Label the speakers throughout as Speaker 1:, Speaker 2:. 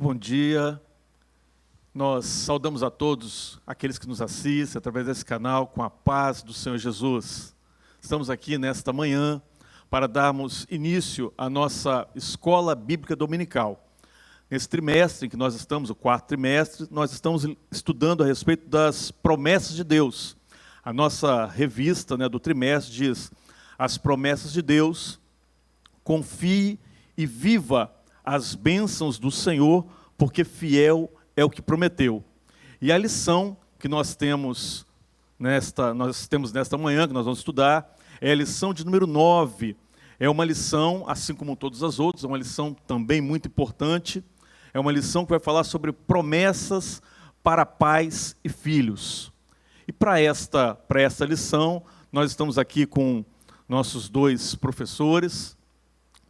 Speaker 1: bom dia. Nós saudamos a todos aqueles que nos assistem através desse canal com a paz do Senhor Jesus. Estamos aqui nesta manhã para darmos início à nossa Escola Bíblica Dominical. Nesse trimestre em que nós estamos, o quarto trimestre, nós estamos estudando a respeito das promessas de Deus. A nossa revista, do trimestre diz: as promessas de Deus, confie e viva as bênçãos do Senhor, porque fiel é o que prometeu. E a lição que nós temos nesta manhã, que nós vamos estudar, é a lição de número 9. É uma lição, assim como todas as outras, é uma lição também muito importante. É uma lição que vai falar sobre promessas para pais e filhos. E para esta lição, nós estamos aqui com nossos dois professores,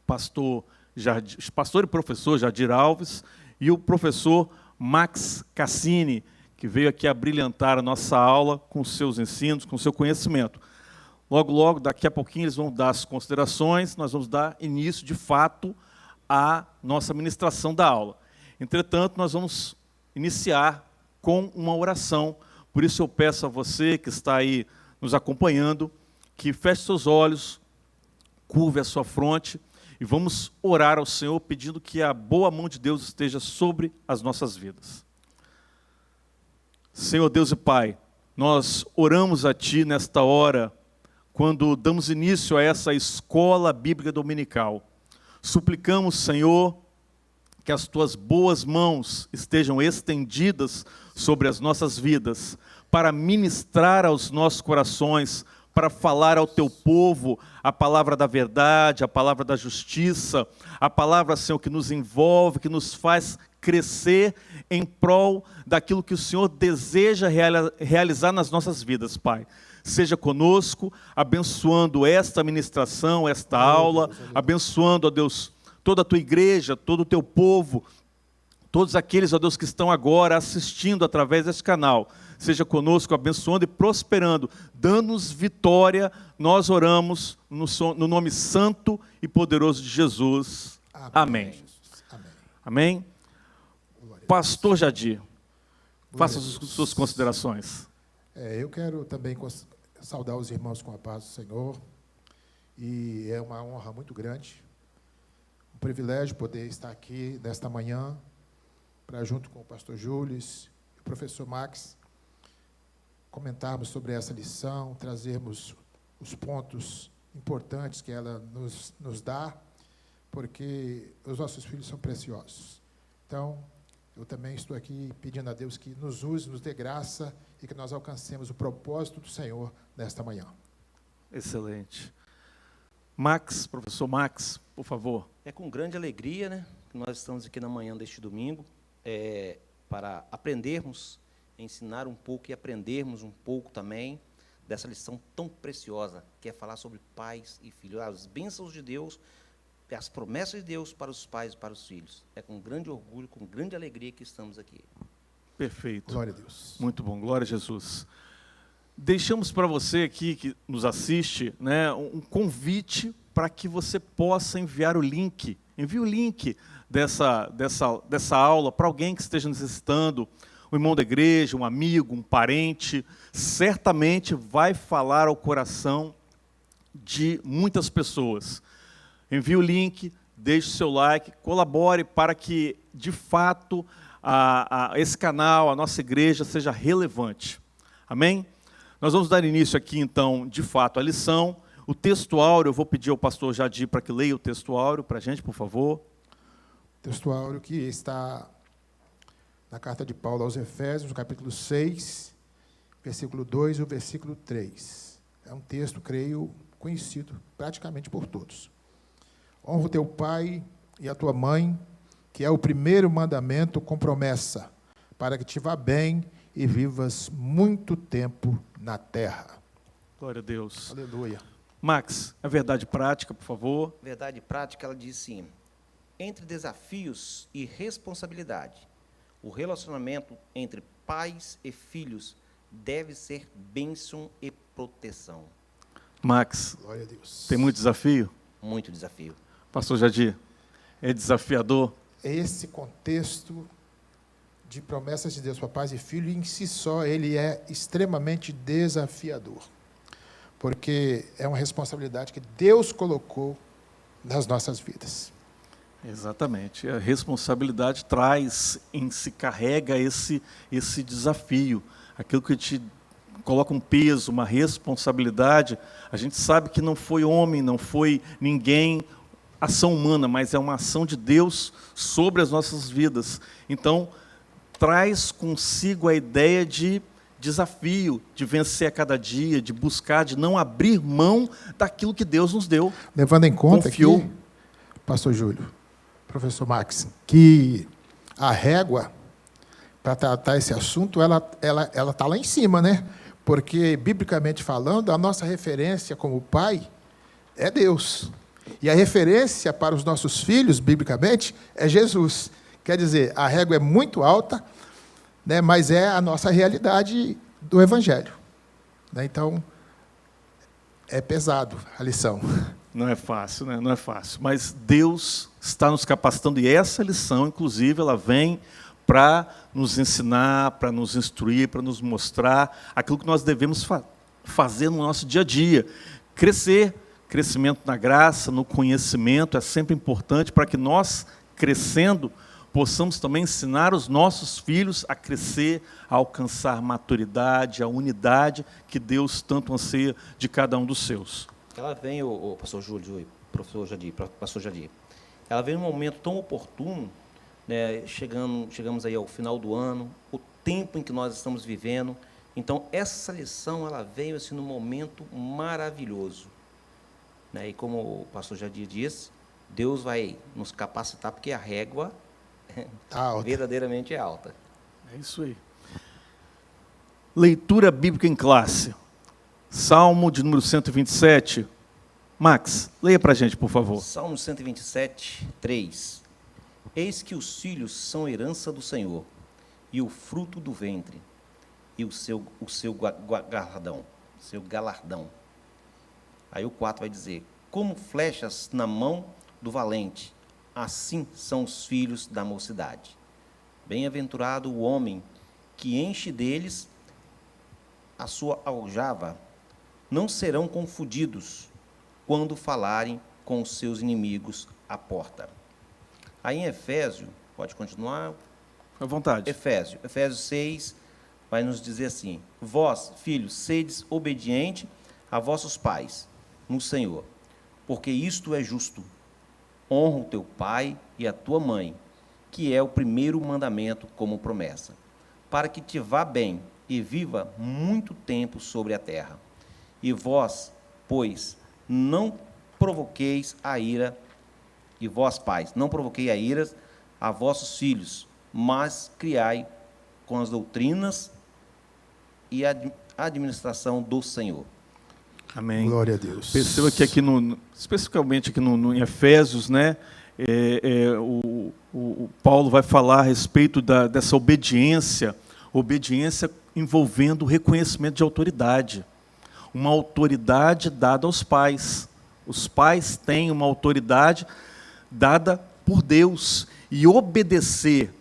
Speaker 1: pastor e professor Jardir Alves e o professor Max Cassini, que veio aqui a brilhantar a nossa aula com seus ensinos, com seu conhecimento. Logo, daqui a pouquinho, eles vão dar as considerações, nós vamos dar início, de fato, à nossa ministração da aula. Entretanto, nós vamos iniciar com uma oração. Por isso eu peço a você que está aí nos acompanhando, que feche seus olhos, curve a sua fronte, e vamos orar ao Senhor pedindo que a boa mão de Deus esteja sobre as nossas vidas. Senhor Deus e Pai, nós oramos a Ti nesta hora, quando damos início a essa escola bíblica dominical. Suplicamos, Senhor, que as Tuas boas mãos estejam estendidas sobre as nossas vidas, para ministrar aos nossos corações, para falar ao Teu povo a palavra da verdade, a palavra da justiça, a palavra, Senhor, que nos envolve, que nos faz crescer em prol daquilo que o Senhor deseja realizar nas nossas vidas, Pai. Seja conosco, abençoando esta ministração, esta aula, abençoando, ó Deus, toda a Tua igreja, todo o Teu povo, todos aqueles, ó Deus, que estão agora assistindo através deste canal. Seja conosco, abençoando e prosperando, dando-nos vitória. Nós oramos no nome santo e poderoso de Jesus. Amém. Amém. Pastor Jardir, faça as suas considerações.
Speaker 2: Eu quero também saudar os irmãos com a paz do Senhor. E é uma honra muito grande, um privilégio poder estar aqui nesta manhã, para junto com o pastor Júlio e o professor Max, comentarmos sobre essa lição, trazermos os pontos importantes que ela nos dá, porque os nossos filhos são preciosos. Então, eu também estou aqui pedindo a Deus que nos use, nos dê graça e que nós alcancemos o propósito do Senhor nesta manhã.
Speaker 1: Excelente. Max, professor Max, por favor.
Speaker 3: É com grande alegria, que nós estamos aqui na manhã deste domingo, para aprendermos, ensinar um pouco e aprendermos um pouco também dessa lição tão preciosa, que é falar sobre pais e filhos, as bênçãos de Deus, as promessas de Deus para os pais e para os filhos. É com grande orgulho, com grande alegria que estamos aqui.
Speaker 1: Perfeito.
Speaker 2: Glória a Deus.
Speaker 1: Muito bom, glória a Jesus. Deixamos para você aqui que nos assiste, um convite para que você possa enviar o link. Envie o link dessa aula para alguém que esteja necessitando, um irmão da igreja, um amigo, um parente. Certamente vai falar ao coração de muitas pessoas. Envie o link, deixe o seu like, colabore para que, de fato, esse canal, a nossa igreja, seja relevante. Amém? Nós vamos dar início aqui, então, de fato, à lição. O texto áureo, eu vou pedir ao pastor Jardir para que leia o texto áureo para a gente, por favor.
Speaker 2: O texto áureo que está na carta de Paulo aos Efésios, no capítulo 6, versículo 2 e o versículo 3. É um texto, creio, conhecido praticamente por todos. Honra o teu pai e a tua mãe, que é o primeiro mandamento com promessa, para que te vá bem e vivas muito tempo na terra.
Speaker 1: Glória a Deus.
Speaker 2: Aleluia.
Speaker 1: Max, a verdade prática, por favor.
Speaker 3: Verdade prática, ela diz assim: entre desafios e responsabilidade, o relacionamento entre pais e filhos deve ser bênção e proteção.
Speaker 1: Max,
Speaker 2: Glória a Deus.
Speaker 1: tem muito desafio?
Speaker 3: Muito desafio.
Speaker 1: Pastor Jardir, é desafiador?
Speaker 2: esse contexto de promessas de Deus para pais e filhos, em si só, ele é extremamente desafiador, porque é uma responsabilidade que Deus colocou nas nossas vidas.
Speaker 1: Exatamente. A responsabilidade traz em si, carrega esse desafio. Aquilo que te coloca um peso, uma responsabilidade. A gente sabe que não foi homem, não foi ninguém, ação humana, mas é uma ação de Deus sobre as nossas vidas. Então, traz consigo a ideia de desafio, de vencer a cada dia, de buscar, de não abrir mão daquilo que Deus nos deu.
Speaker 2: Levando em conta
Speaker 1: Confiou.
Speaker 2: aqui, pastor Júlio, professor Max, que a régua, para tratar esse assunto, ela está lá em cima, né? Porque, biblicamente falando, a nossa referência como pai é Deus. E a referência para os nossos filhos, biblicamente, é Jesus. Quer dizer, a régua é muito alta, né, mas é a nossa realidade do Evangelho. Né? Então, é pesado a lição.
Speaker 1: Não é fácil, né? Não é fácil. Mas Deus está nos capacitando, e essa lição, inclusive, ela vem para nos ensinar, para nos instruir, para nos mostrar aquilo que nós devemos fazer no nosso dia a dia. Crescimento na graça, no conhecimento, é sempre importante para que nós, crescendo, possamos também ensinar os nossos filhos a crescer, a alcançar maturidade, a unidade que Deus tanto anseia de cada um dos seus.
Speaker 3: Ela vem, o pastor Júlio, pastor Jadir, ela vem num momento tão oportuno, né, chegamos aí ao final do ano, o tempo em que nós estamos vivendo. Então, essa lição ela veio assim, num momento maravilhoso. Né, e como o pastor Jadir disse, Deus vai nos capacitar, porque a régua verdadeiramente é alta.
Speaker 1: É isso aí. Leitura bíblica em classe. Salmo de número 127. Max, leia para a gente, por favor.
Speaker 3: Salmo 127, 3. Eis que os filhos são herança do Senhor, e o fruto do ventre, e o seu galardão. Aí o 4 vai dizer, como flechas na mão do valente, assim são os filhos da mocidade. Bem-aventurado o homem que enche deles a sua aljava. Não serão confundidos quando falarem com os seus inimigos à porta. Aí em Efésio, pode continuar?
Speaker 1: À vontade.
Speaker 3: Efésios 6 vai nos dizer assim, vós, filhos, sedes obedientes a vossos pais no Senhor, porque isto é justo. Honra o teu pai e a tua mãe, que é o primeiro mandamento como promessa, para que te vá bem e viva muito tempo sobre a terra. E vós, pois, não provoqueis a ira, e vós, pais, não provoquei a ira a vossos filhos, mas criai com as doutrinas e a administração do Senhor.
Speaker 1: Amém.
Speaker 2: Glória a Deus.
Speaker 1: Perceba que aqui, especificamente aqui em Efésios, né, o Paulo vai falar a respeito dessa obediência envolvendo o reconhecimento de autoridade. Uma autoridade dada aos pais. Os pais têm uma autoridade dada por Deus. E obedecer,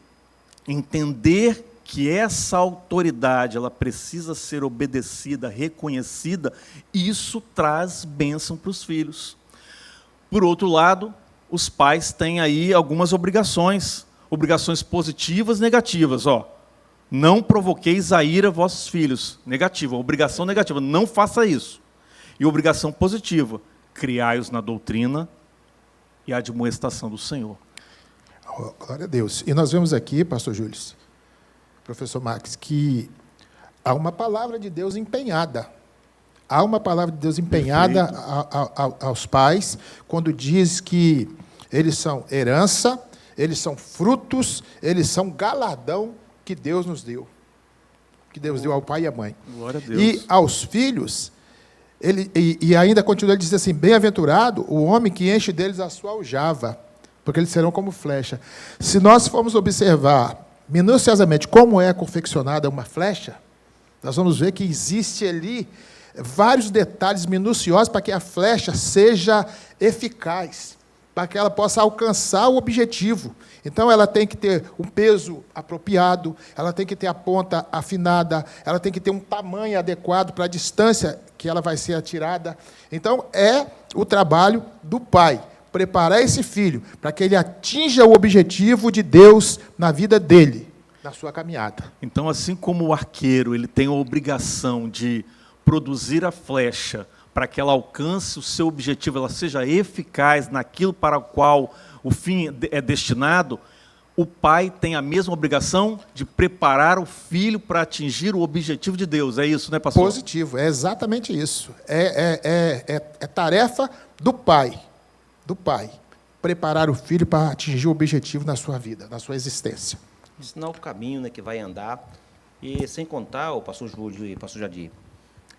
Speaker 1: entender que essa autoridade ela precisa ser obedecida, reconhecida, isso traz bênção para os filhos. Por outro lado, os pais têm aí algumas obrigações positivas e negativas. Não provoqueis a ira vossos filhos. Negativa, obrigação negativa, não faça isso. E obrigação positiva, criai-os na doutrina e a admoestação do Senhor.
Speaker 2: Glória a Deus. E nós vemos aqui, pastor Júlio, professor Max, que há uma palavra de Deus empenhada. Há uma palavra de Deus empenhada aos pais, quando diz que eles são herança, eles são frutos, eles são galardão que Deus nos deu. Que Deus deu ao pai e à mãe.
Speaker 1: Glória a Deus.
Speaker 2: E aos filhos, e ainda continua a dizer assim, bem-aventurado o homem que enche deles a sua aljava, porque eles serão como flecha. Se nós formos observar minuciosamente como é confeccionada uma flecha, nós vamos ver que existe ali vários detalhes minuciosos para que a flecha seja eficaz. para que ela possa alcançar o objetivo. Então, ela tem que ter um peso apropriado, ela tem que ter a ponta afinada, ela tem que ter um tamanho adequado para a distância que ela vai ser atirada. Então, é o trabalho do pai, preparar esse filho para que ele atinja o objetivo de Deus na vida dele, na sua caminhada.
Speaker 1: Então, assim como o arqueiro ele tem a obrigação de produzir a flecha para que ela alcance o seu objetivo, ela seja eficaz naquilo para o qual o fim é destinado, o pai tem a mesma obrigação de preparar o filho para atingir o objetivo de Deus. É isso, né, pastor?
Speaker 2: Positivo, é exatamente isso. É tarefa do pai, preparar o filho para atingir o objetivo na sua vida, na sua existência.
Speaker 3: Ensinar o caminho, né, que vai andar. E sem contar, o pastor Júlio e o pastor Jadir,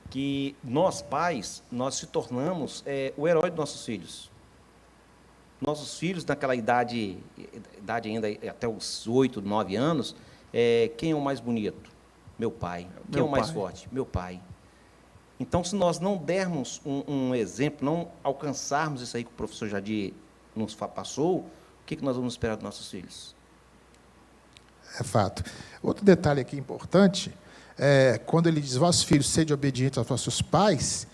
Speaker 3: que nós pais, nós se tornamos o herói dos nossos filhos. Nossos filhos, naquela idade ainda até os 8, 9 anos, quem é o mais bonito? Meu pai. Quem é o mais forte? Meu pai. Então, se nós não dermos um exemplo, não alcançarmos isso aí que o professor Jadir nos passou, o que nós vamos esperar dos nossos filhos?
Speaker 2: É fato. Outro detalhe aqui importante, quando ele diz, vossos filhos, sede obedientes aos vossos pais,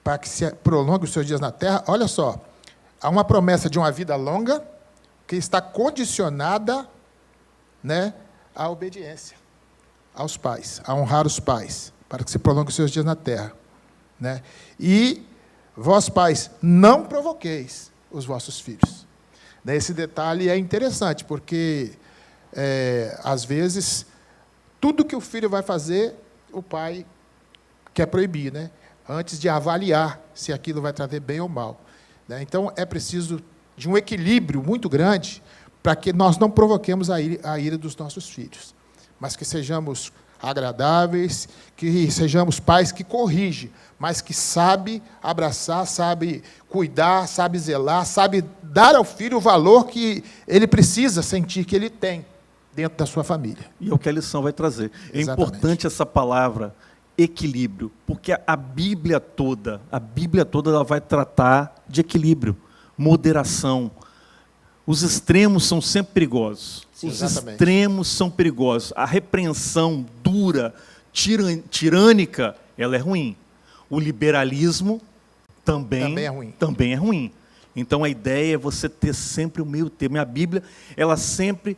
Speaker 2: para que se prolongue os seus dias na terra, olha só, há uma promessa de uma vida longa que está condicionada, né, à obediência aos pais, a honrar os pais, para que se prolongue os seus dias na terra. Né? E vós, pais, não provoqueis os vossos filhos. Esse detalhe é interessante, porque, às vezes, tudo que o filho vai fazer, o pai quer proibir, né? Antes de avaliar se aquilo vai trazer bem ou mal. Né? Então, é preciso de um equilíbrio muito grande para que nós não provoquemos a ira dos nossos filhos, mas que sejamos agradáveis, que sejamos pais que corrigem, mas que sabe abraçar, sabe cuidar, sabe zelar, sabe dar ao filho o valor que ele precisa sentir que ele tem dentro da sua família.
Speaker 1: E é o que a lição vai trazer.
Speaker 2: Exatamente.
Speaker 1: É importante essa palavra equilíbrio, porque a Bíblia toda ela vai tratar de equilíbrio, moderação. Os extremos são sempre perigosos.
Speaker 2: Sim,
Speaker 1: os
Speaker 2: exatamente.
Speaker 1: Extremos são perigosos. A repreensão dura, tirânica, ela é ruim. O liberalismo também é ruim. Então, a ideia é você ter sempre o meio termo. E a Bíblia, ela sempre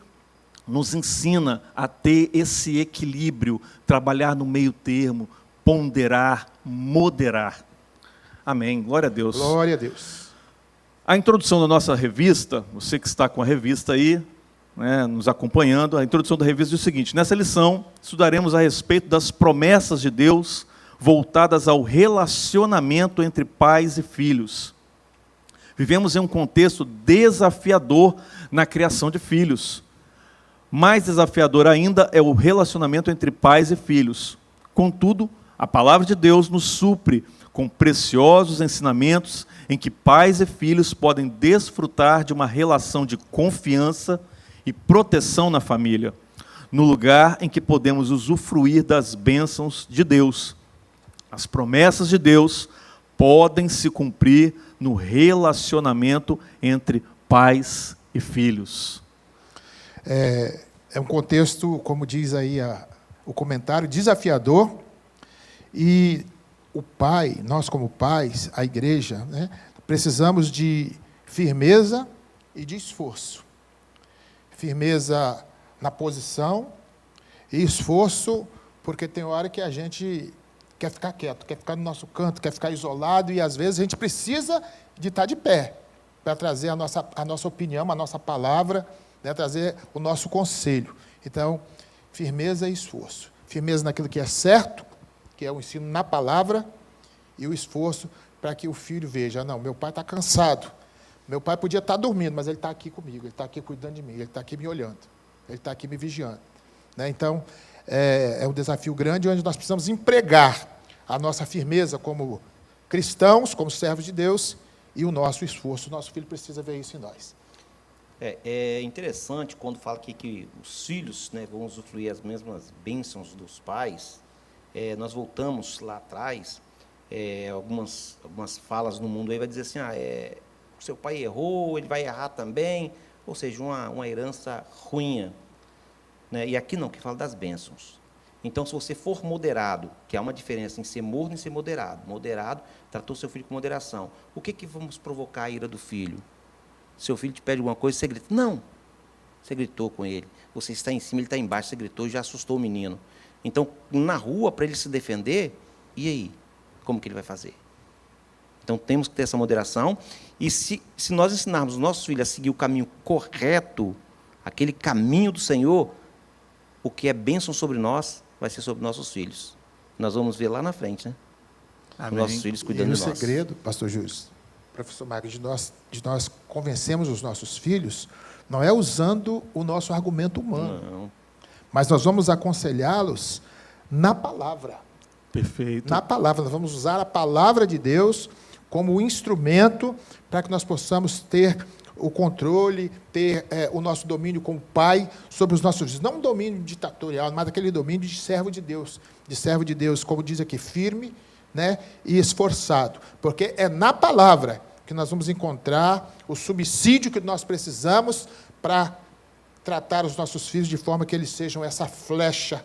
Speaker 1: nos ensina a ter esse equilíbrio, trabalhar no meio termo, ponderar, moderar. Amém. Glória a Deus.
Speaker 2: Glória a Deus.
Speaker 1: A introdução da nossa revista, você que está com a revista aí, né, nos acompanhando, a introdução da revista diz o seguinte: nessa lição, estudaremos a respeito das promessas de Deus voltadas ao relacionamento entre pais e filhos. Vivemos em um contexto desafiador na criação de filhos. Mais desafiador ainda é o relacionamento entre pais e filhos. Contudo, a palavra de Deus nos supre com preciosos ensinamentos em que pais e filhos podem desfrutar de uma relação de confiança e proteção na família, no lugar em que podemos usufruir das bênçãos de Deus. As promessas de Deus podem se cumprir no relacionamento entre pais e filhos.
Speaker 2: É um contexto, como diz aí o comentário, desafiador. E o pai, nós como pais, a igreja, né, precisamos de firmeza e de esforço. Firmeza na posição e esforço, porque tem hora que a gente quer ficar quieto, quer ficar no nosso canto, quer ficar isolado, e às vezes a gente precisa de estar de pé para trazer a nossa opinião, a nossa palavra, né, trazer o nosso conselho. Então, firmeza e esforço. Firmeza naquilo que é certo, que é o ensino na palavra, e o esforço para que o filho veja, não, meu pai está cansado, meu pai podia estar dormindo, mas ele está aqui comigo, ele está aqui cuidando de mim, ele está aqui me olhando, ele está aqui me vigiando. Né? Então, é um desafio grande, onde nós precisamos empregar a nossa firmeza como cristãos, como servos de Deus, e o nosso esforço. O nosso filho precisa ver isso em nós.
Speaker 3: É interessante quando fala que os filhos, né, vão usufruir as mesmas bênçãos dos pais. Nós voltamos lá atrás, algumas falas no mundo aí, vai dizer assim, seu pai errou, ele vai errar também, ou seja, uma herança ruim, né? E aqui não, que fala das bênçãos. Então, se você for moderado, que há uma diferença em ser morno e ser moderado. Moderado, tratou seu filho com moderação. O que vamos provocar a ira do filho? Seu filho te pede alguma coisa, você grita. Não. Você gritou com ele. Você está em cima, ele está embaixo, você gritou, já assustou o menino. Então, na rua, para ele se defender, e aí? Como que ele vai fazer? Então, temos que ter essa moderação. E se nós ensinarmos os nossos filhos a seguir o caminho correto, aquele caminho do Senhor, o que é bênção sobre nós, vai ser sobre nossos filhos. Nós vamos ver lá na frente, né? Os nossos filhos cuidando de nós.
Speaker 2: E o segredo, pastor Júlio, professor Mário, de nós convencermos os nossos filhos, não é usando o nosso argumento humano,
Speaker 3: Não.
Speaker 2: mas nós vamos aconselhá-los na palavra.
Speaker 1: Perfeito.
Speaker 2: Na palavra, nós vamos usar a palavra de Deus como instrumento para que nós possamos ter o controle, ter o nosso domínio como pai sobre os nossos filhos. Não um domínio ditatorial, mas aquele domínio de servo de Deus, como diz aqui, firme, né, e esforçado. Porque é na palavra que nós vamos encontrar o subsídio que nós precisamos para tratar os nossos filhos de forma que eles sejam essa flecha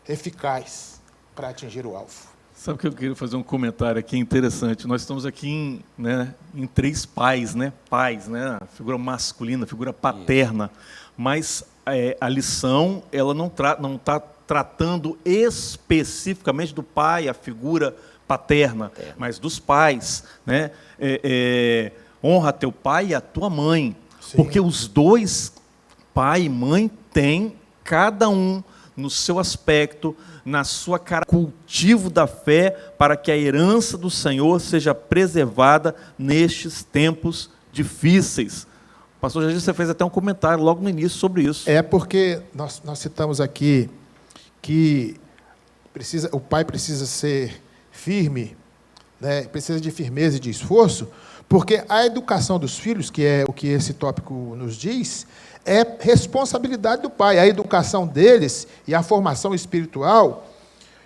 Speaker 2: eficaz para atingir o alvo.
Speaker 1: Sabe que eu queria fazer um comentário aqui interessante. Nós estamos aqui em 3 pais, né? Pais, né? Figura masculina, figura paterna. Mas a lição, ela não está tratando especificamente do pai, a figura paterna, mas dos pais, né? Honra teu pai e a tua mãe. Sim. Porque os dois, pai e mãe, têm cada um no seu aspecto, na sua cara, cultivo da fé, para que a herança do Senhor seja preservada nestes tempos difíceis. Pastor Jardim, você fez até um comentário logo no início sobre isso.
Speaker 2: É porque nós citamos aqui que o pai precisa ser firme, né? Precisa de firmeza e de esforço, porque a educação dos filhos, que é o que esse tópico nos diz, é responsabilidade do pai. A educação deles e a formação espiritual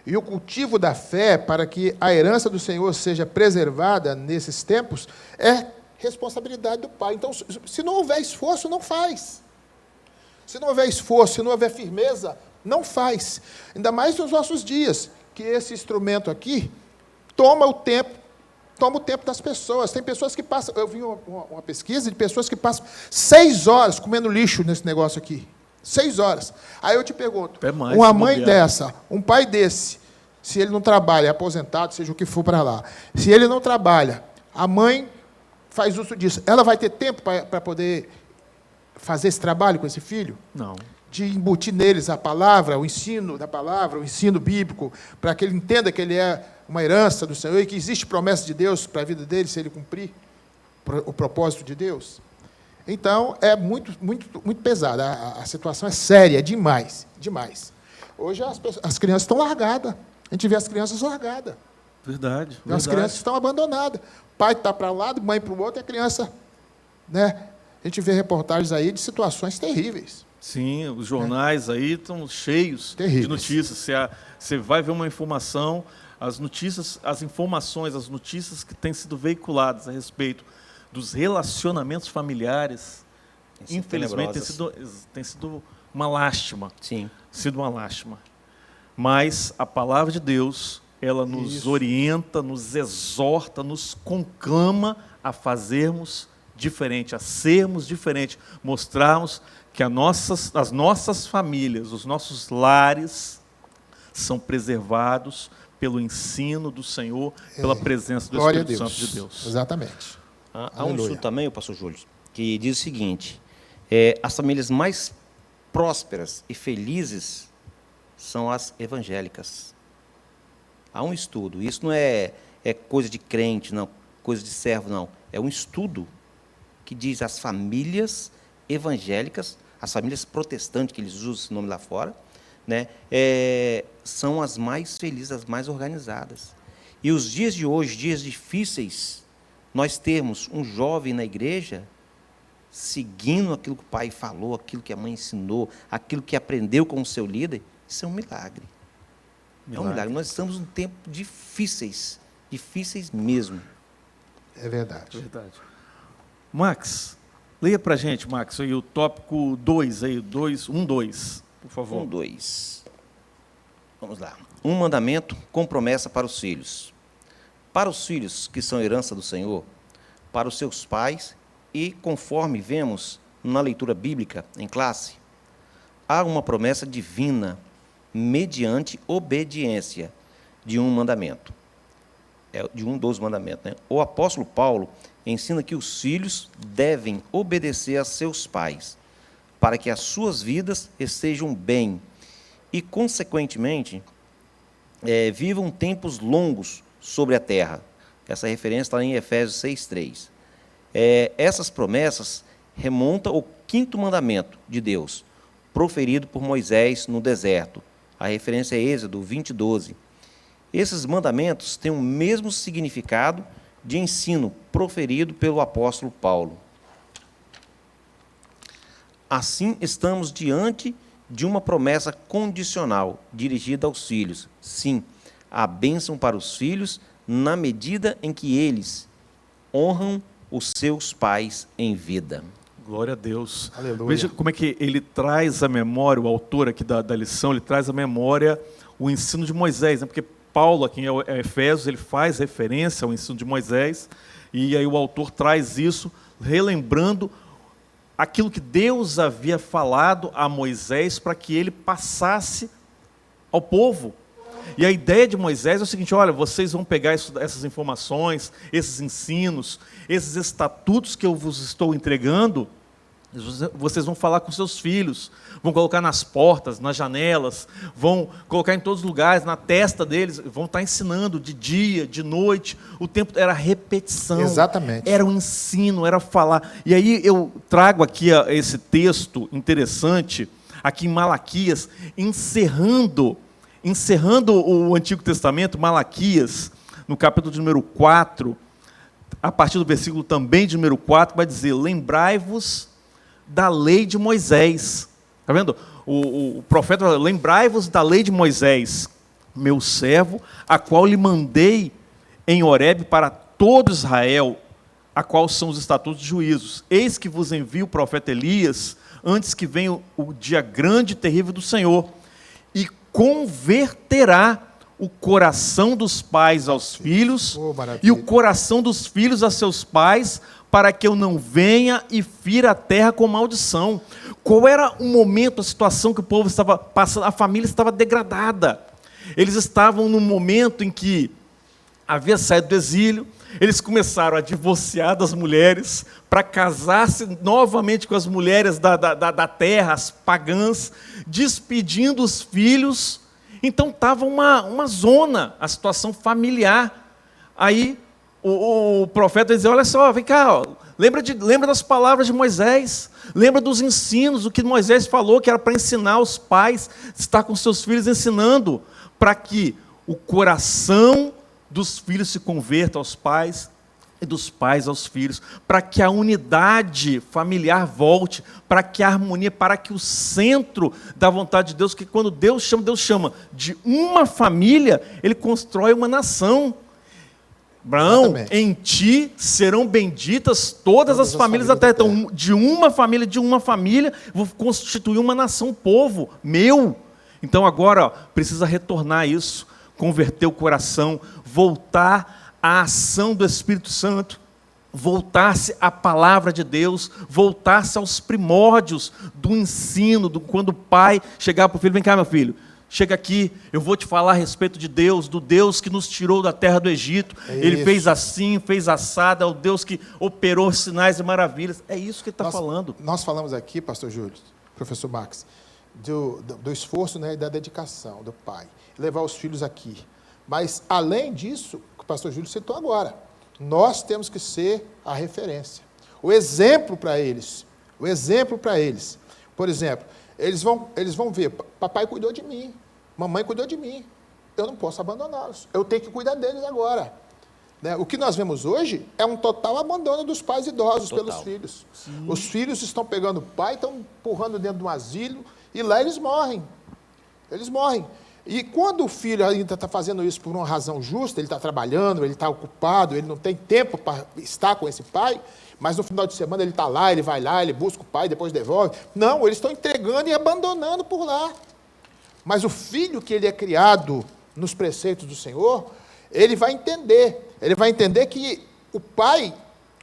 Speaker 2: e o cultivo da fé para que a herança do Senhor seja preservada nesses tempos é responsabilidade do pai. Então, se não houver esforço, não faz. Se não houver esforço, se não houver firmeza, não faz. Ainda mais nos nossos dias, que esse instrumento aqui toma o tempo das pessoas. Tem pessoas que passam... Eu vi uma pesquisa de pessoas que passam 6 horas comendo lixo nesse negócio aqui. 6 horas. Aí eu te pergunto, uma mãe dessa, um pai desse, se ele não trabalha, é aposentado, seja o que for para lá, se ele não trabalha, a mãe faz uso disso, ela vai ter tempo para poder fazer esse trabalho com esse filho?
Speaker 1: Não.
Speaker 2: De embutir neles a palavra, o ensino da palavra, o ensino bíblico, para que ele entenda que ele é uma herança do Senhor e que existe promessa de Deus para a vida dele, se ele cumprir o propósito de Deus. Então, é muito, muito, muito pesada. A situação é séria, demais, demais. Hoje as crianças estão largadas. A gente vê as crianças largadas.
Speaker 1: Verdade.
Speaker 2: As crianças estão abandonadas. O pai está para um lado, mãe para o outro, e a criança... Né? A gente vê reportagens aí de situações terríveis.
Speaker 1: Sim, os jornais aí estão cheios de notícias. Você vai ver uma informação, as notícias que têm sido veiculadas a respeito dos relacionamentos familiares, infelizmente, tem sido uma lástima.
Speaker 3: Sim.
Speaker 1: Sido uma lástima. Mas a palavra de Deus, ela nos orienta, nos exorta, nos conclama a fazermos diferente, a sermos diferentes, mostrarmos que as nossas famílias, os nossos lares são preservados pelo ensino do Senhor, pela presença do Espírito Santo de Deus.
Speaker 2: Exatamente.
Speaker 3: Há um estudo também, o pastor Júlio, que diz o seguinte, as famílias mais prósperas e felizes são as evangélicas. Há um estudo, isso não é coisa de crente, não, coisa de servo, não. É um estudo que diz as famílias evangélicas, as famílias protestantes, que eles usam esse nome lá fora, né, são as mais felizes, as mais organizadas. E os dias de hoje, dias difíceis, nós termos um jovem na igreja seguindo aquilo que o pai falou, aquilo que a mãe ensinou, aquilo que aprendeu com o seu líder, isso é um milagre. É um milagre. Nós estamos em tempos difíceis, Difíceis mesmo.
Speaker 2: É verdade.
Speaker 1: Verdade. Max, leia pra gente, Max, aí o tópico 2, aí, 2, por favor.
Speaker 3: 1, 2. Vamos lá. Um mandamento com promessa para os filhos. Para os filhos que são herança do Senhor, para os seus pais e, conforme vemos na leitura bíblica em classe, há uma promessa divina mediante obediência de um mandamento. De um dos mandamentos, né? O apóstolo Paulo ensina que os filhos devem obedecer a seus pais, para que as suas vidas estejam bem e, consequentemente, vivam tempos longos sobre a terra. Essa referência está em Efésios 6:3. Essas promessas remontam ao 5º mandamento de Deus, proferido por Moisés no deserto. A referência é Êxodo 20:12. Esses mandamentos têm o mesmo significado de ensino proferido pelo apóstolo Paulo. Assim, estamos diante de uma promessa condicional dirigida aos filhos. Sim, a bênção para os filhos na medida em que eles honram os seus pais em vida.
Speaker 1: Glória a Deus.
Speaker 2: Aleluia.
Speaker 1: Veja como é que ele traz a memória, o autor aqui da lição, ele traz a memória o ensino de Moisés, né? Porque Paulo, aqui em Efésios, ele faz referência ao ensino de Moisés, e aí o autor traz isso, relembrando aquilo que Deus havia falado a Moisés para que ele passasse ao povo. E a ideia de Moisés é o seguinte: olha, vocês vão pegar essas informações, esses ensinos, esses estatutos que eu vos estou entregando, vocês vão falar com seus filhos, vão colocar nas portas, nas janelas, vão colocar em todos os lugares, na testa deles, vão estar ensinando de dia, de noite. O tempo era repetição.
Speaker 2: Exatamente.
Speaker 1: Era o ensino, era falar. E aí eu trago aqui esse texto interessante, aqui em Malaquias, encerrando o Antigo Testamento, Malaquias, no capítulo de número 4, a partir do versículo também de número 4, vai dizer: lembrai-vos da lei de Moisés. Está vendo? O profeta fala: lembrai-vos da lei de Moisés, meu servo, a qual lhe mandei em Horebe para todo Israel, a qual são os estatutos e juízos. Eis que vos envio o profeta Elias, antes que venha o dia grande e terrível do Senhor, e converterá o coração dos pais aos filhos, e o coração dos filhos a seus pais, para que eu não venha e fira a terra com maldição. Qual era o momento, a situação que o povo estava passando? A família estava degradada. Eles estavam num momento em que havia saído do exílio, eles começaram a divorciar das mulheres, para casar-se novamente com as mulheres da terra, as pagãs, despedindo os filhos. Então estava uma zona, a situação familiar. Aí o profeta dizia: olha só, vem cá, ó, lembra das palavras de Moisés, lembra dos ensinos, o que Moisés falou, que era para ensinar os pais, estar com seus filhos ensinando, para que o coração dos filhos se converta aos pais e dos pais aos filhos, para que a unidade familiar volte, para que a harmonia, para que o centro da vontade de Deus, que quando Deus chama de uma família, Ele constrói uma nação. Abraão, em ti serão benditas todas as famílias da terra. Então, de uma família, vou constituir uma nação, um povo meu. Então agora precisa retornar isso, converter o coração, voltar à ação do Espírito Santo, voltar-se à palavra de Deus, voltar-se aos primórdios do ensino, quando o pai chegava para o filho: vem cá, meu filho, chega aqui, eu vou te falar a respeito de Deus, do Deus que nos tirou da terra do Egito. Ele fez assim, fez assado, é o Deus que operou sinais e maravilhas. É isso que ele está falando.
Speaker 2: Nós falamos aqui, pastor Júlio, professor Max, do esforço, né, e da dedicação do pai, levar os filhos aqui. Mas, além disso, que o pastor Júlio citou agora, nós temos que ser a referência, o exemplo para eles. O exemplo para eles. Por exemplo, eles vão ver: papai cuidou de mim, mamãe cuidou de mim, eu não posso abandoná-los, eu tenho que cuidar deles agora. Né? O que nós vemos hoje é um total abandono dos pais idosos pelos filhos. Sim. Os filhos estão pegando o pai, estão empurrando dentro de um asilo, e lá eles morrem. Eles morrem. E quando o filho ainda está fazendo isso por uma razão justa, ele está trabalhando, ele está ocupado, ele não tem tempo para estar com esse pai, mas no final de semana ele está lá, ele vai lá, ele busca o pai, depois devolve. Não, eles estão entregando e abandonando por lá. Mas o filho que ele é criado nos preceitos do Senhor, ele vai entender que o pai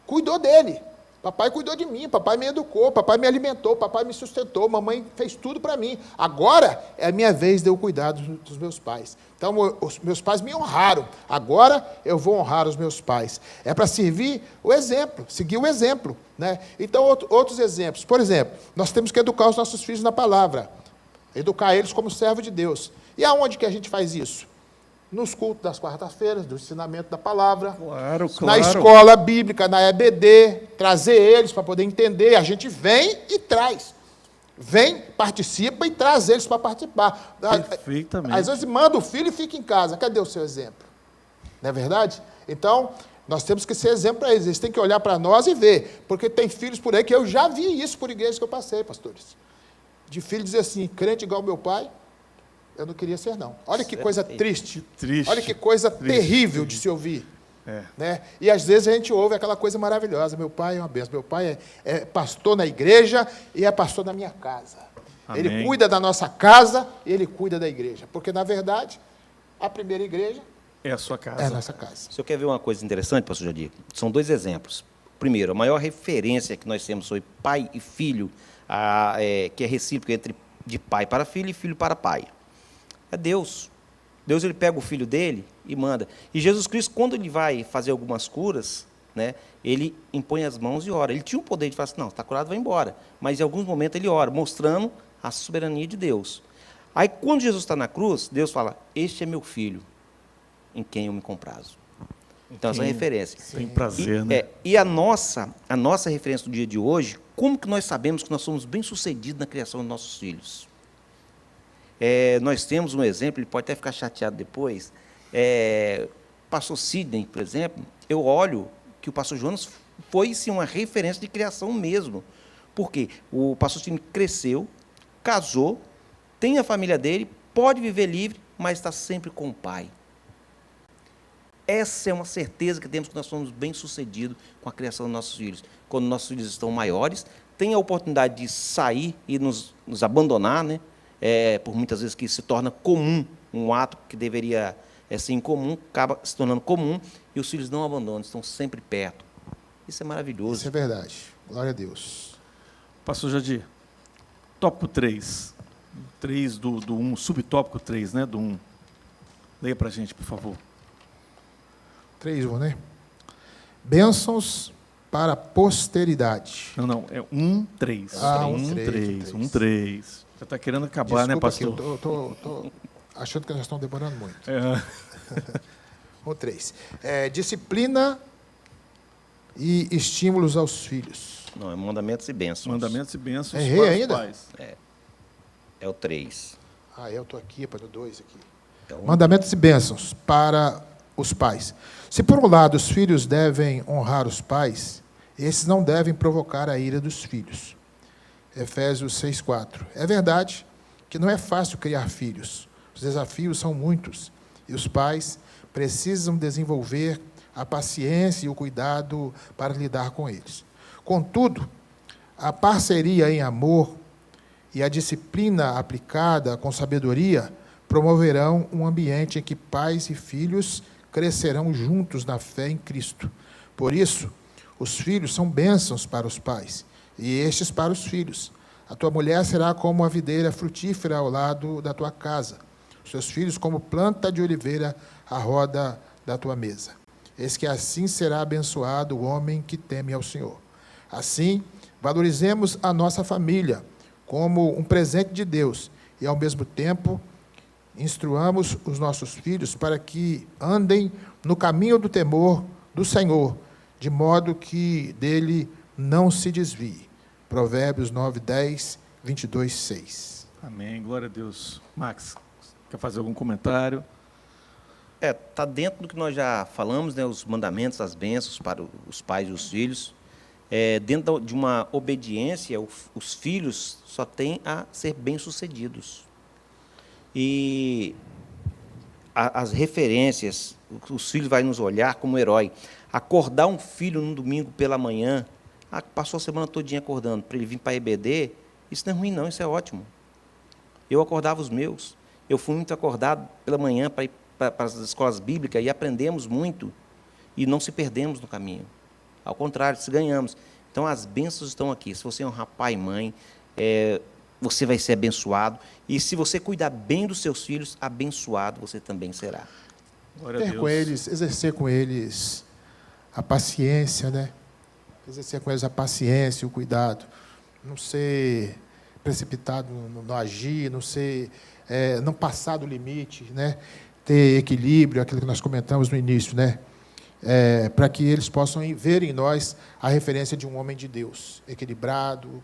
Speaker 2: cuidou dele. Papai cuidou de mim, papai me educou, papai me alimentou, papai me sustentou, mamãe fez tudo para mim. Agora é a minha vez de eu cuidar dos meus pais. Então, os meus pais me honraram. Agora eu vou honrar os meus pais. É para servir o exemplo, seguir o exemplo. Né? Então, outros exemplos. Por exemplo, nós temos que educar os nossos filhos na palavra. Educar eles como servo de Deus. E aonde que a gente faz isso? Nos cultos das quartas-feiras, do ensinamento da palavra.
Speaker 1: Claro.
Speaker 2: Na escola bíblica, na EBD, trazer eles para poder entender. A gente vem e traz. Vem, participa e traz eles para participar.
Speaker 1: Perfeitamente.
Speaker 2: Às vezes manda o filho e fica em casa. Cadê o seu exemplo? Não é verdade? Então, nós temos que ser exemplo para eles. Eles têm que olhar para nós e ver. Porque tem filhos por aí que eu já vi isso por igrejas que eu passei, pastores. De filho dizer assim, crente igual meu pai, eu não queria ser, não. Olha que coisa triste. Olha que coisa terrível de se ouvir. Né? E às vezes a gente ouve aquela coisa maravilhosa. Meu pai é uma benção. Meu pai é pastor na igreja e é pastor na minha casa.
Speaker 1: Amém.
Speaker 2: Ele cuida da nossa casa e ele cuida da igreja. Porque, na verdade, a primeira igreja
Speaker 1: é a sua casa.
Speaker 2: é a nossa casa.
Speaker 3: O senhor quer ver uma coisa interessante, pastor Jadir? São dois exemplos. Primeiro, a maior referência que nós temos sobre pai e filho, que é recíproca entre de pai para filho e filho para pai. É Deus. Deus, ele pega o filho dele e manda. E Jesus Cristo, quando ele vai fazer algumas curas, né, ele impõe as mãos e ora. Ele tinha o poder de falar assim, não, está curado, vai embora. Mas em alguns momentos ele ora, mostrando a soberania de Deus. Aí, quando Jesus está na cruz, Deus fala, este é meu filho, em quem eu me comprazo. Então, essa é a referência.
Speaker 1: Tem prazer, né?
Speaker 3: E a nossa referência do dia de hoje, como que nós sabemos que nós somos bem-sucedidos na criação dos nossos filhos? Nós temos um exemplo, ele pode até ficar chateado depois, pastor Sidney, por exemplo, eu olho que o pastor Jonas foi, sim, uma referência de criação mesmo. Por quê? O pastor Sidney cresceu, casou, tem a família dele, pode viver livre, mas está sempre com o pai. Essa é uma certeza que temos que nós somos bem-sucedidos com a criação dos nossos filhos. Quando nossos filhos estão maiores, tem a oportunidade de sair e nos abandonar, né? Por muitas vezes que se torna comum, um ato que deveria ser incomum, acaba se tornando comum, e os filhos não abandonam, estão sempre perto. Isso é maravilhoso.
Speaker 2: Isso é verdade. Glória a Deus.
Speaker 1: Pastor Jadir, tópico 3. 3 do 1, subtópico 3, né, do 1. Leia para a gente, por favor.
Speaker 2: 3, né? Bênçãos para a posteridade.
Speaker 1: Não, é 1, 3. 1, 3. Você está querendo acabar,
Speaker 2: Desculpa,
Speaker 1: né, pastor?
Speaker 2: Eu estou achando que já estão demorando muito. 3. Disciplina e estímulos aos filhos.
Speaker 3: Não, é mandamentos e bênçãos.
Speaker 1: Mandamentos e bênçãos
Speaker 2: Errei
Speaker 1: para os
Speaker 2: ainda?
Speaker 1: pais.
Speaker 3: É o 3.
Speaker 2: Eu estou aqui, para o 2 aqui.
Speaker 3: Então,
Speaker 2: Mandamentos e bênçãos para os pais. Se, por um lado, os filhos devem honrar os pais, esses não devem provocar a ira dos filhos. Efésios 6,4. É verdade que não é fácil criar filhos. Os desafios são muitos. E os pais precisam desenvolver a paciência e o cuidado para lidar com eles. Contudo, a parceria em amor e a disciplina aplicada com sabedoria promoverão um ambiente em que pais e filhos crescerão juntos na fé em Cristo. Por isso, os filhos são bênçãos para os pais, e estes para os filhos. A tua mulher será como a videira frutífera ao lado da tua casa, os seus filhos como planta de oliveira à roda da tua mesa. Eis que assim será abençoado o homem que teme ao Senhor. Assim, valorizemos a nossa família como um presente de Deus e, ao mesmo tempo, instruamos os nossos filhos para que andem no caminho do temor do Senhor, de modo que dele não se desvie. Provérbios 9, 10, 22, 6.
Speaker 1: Amém, glória a Deus. Max, quer fazer algum comentário?
Speaker 3: Está dentro do que nós já falamos, né, os mandamentos, as bênçãos para os pais e os filhos. Dentro de uma obediência, os filhos só têm a ser bem-sucedidos. E as referências, os filhos vão nos olhar como herói. Acordar um filho no domingo pela manhã, passou a semana todinha acordando, para ele vir para a EBD, isso não é ruim não, isso é ótimo. Eu acordava os meus. Eu fui muito acordado pela manhã para ir para as escolas bíblicas e aprendemos muito e não se perdemos no caminho. Ao contrário, se ganhamos. Então, as bênçãos estão aqui. Se você honrar pai e mãe, você vai ser abençoado. E se você cuidar bem dos seus filhos, abençoado você também será.
Speaker 2: Ter com eles, exercer com eles a paciência, né? Exercer com eles a paciência, o cuidado. Não ser precipitado no agir, não passar do limite, né? Ter equilíbrio, aquilo que nós comentamos no início, né? Para que eles possam ver em nós a referência de um homem de Deus, equilibrado,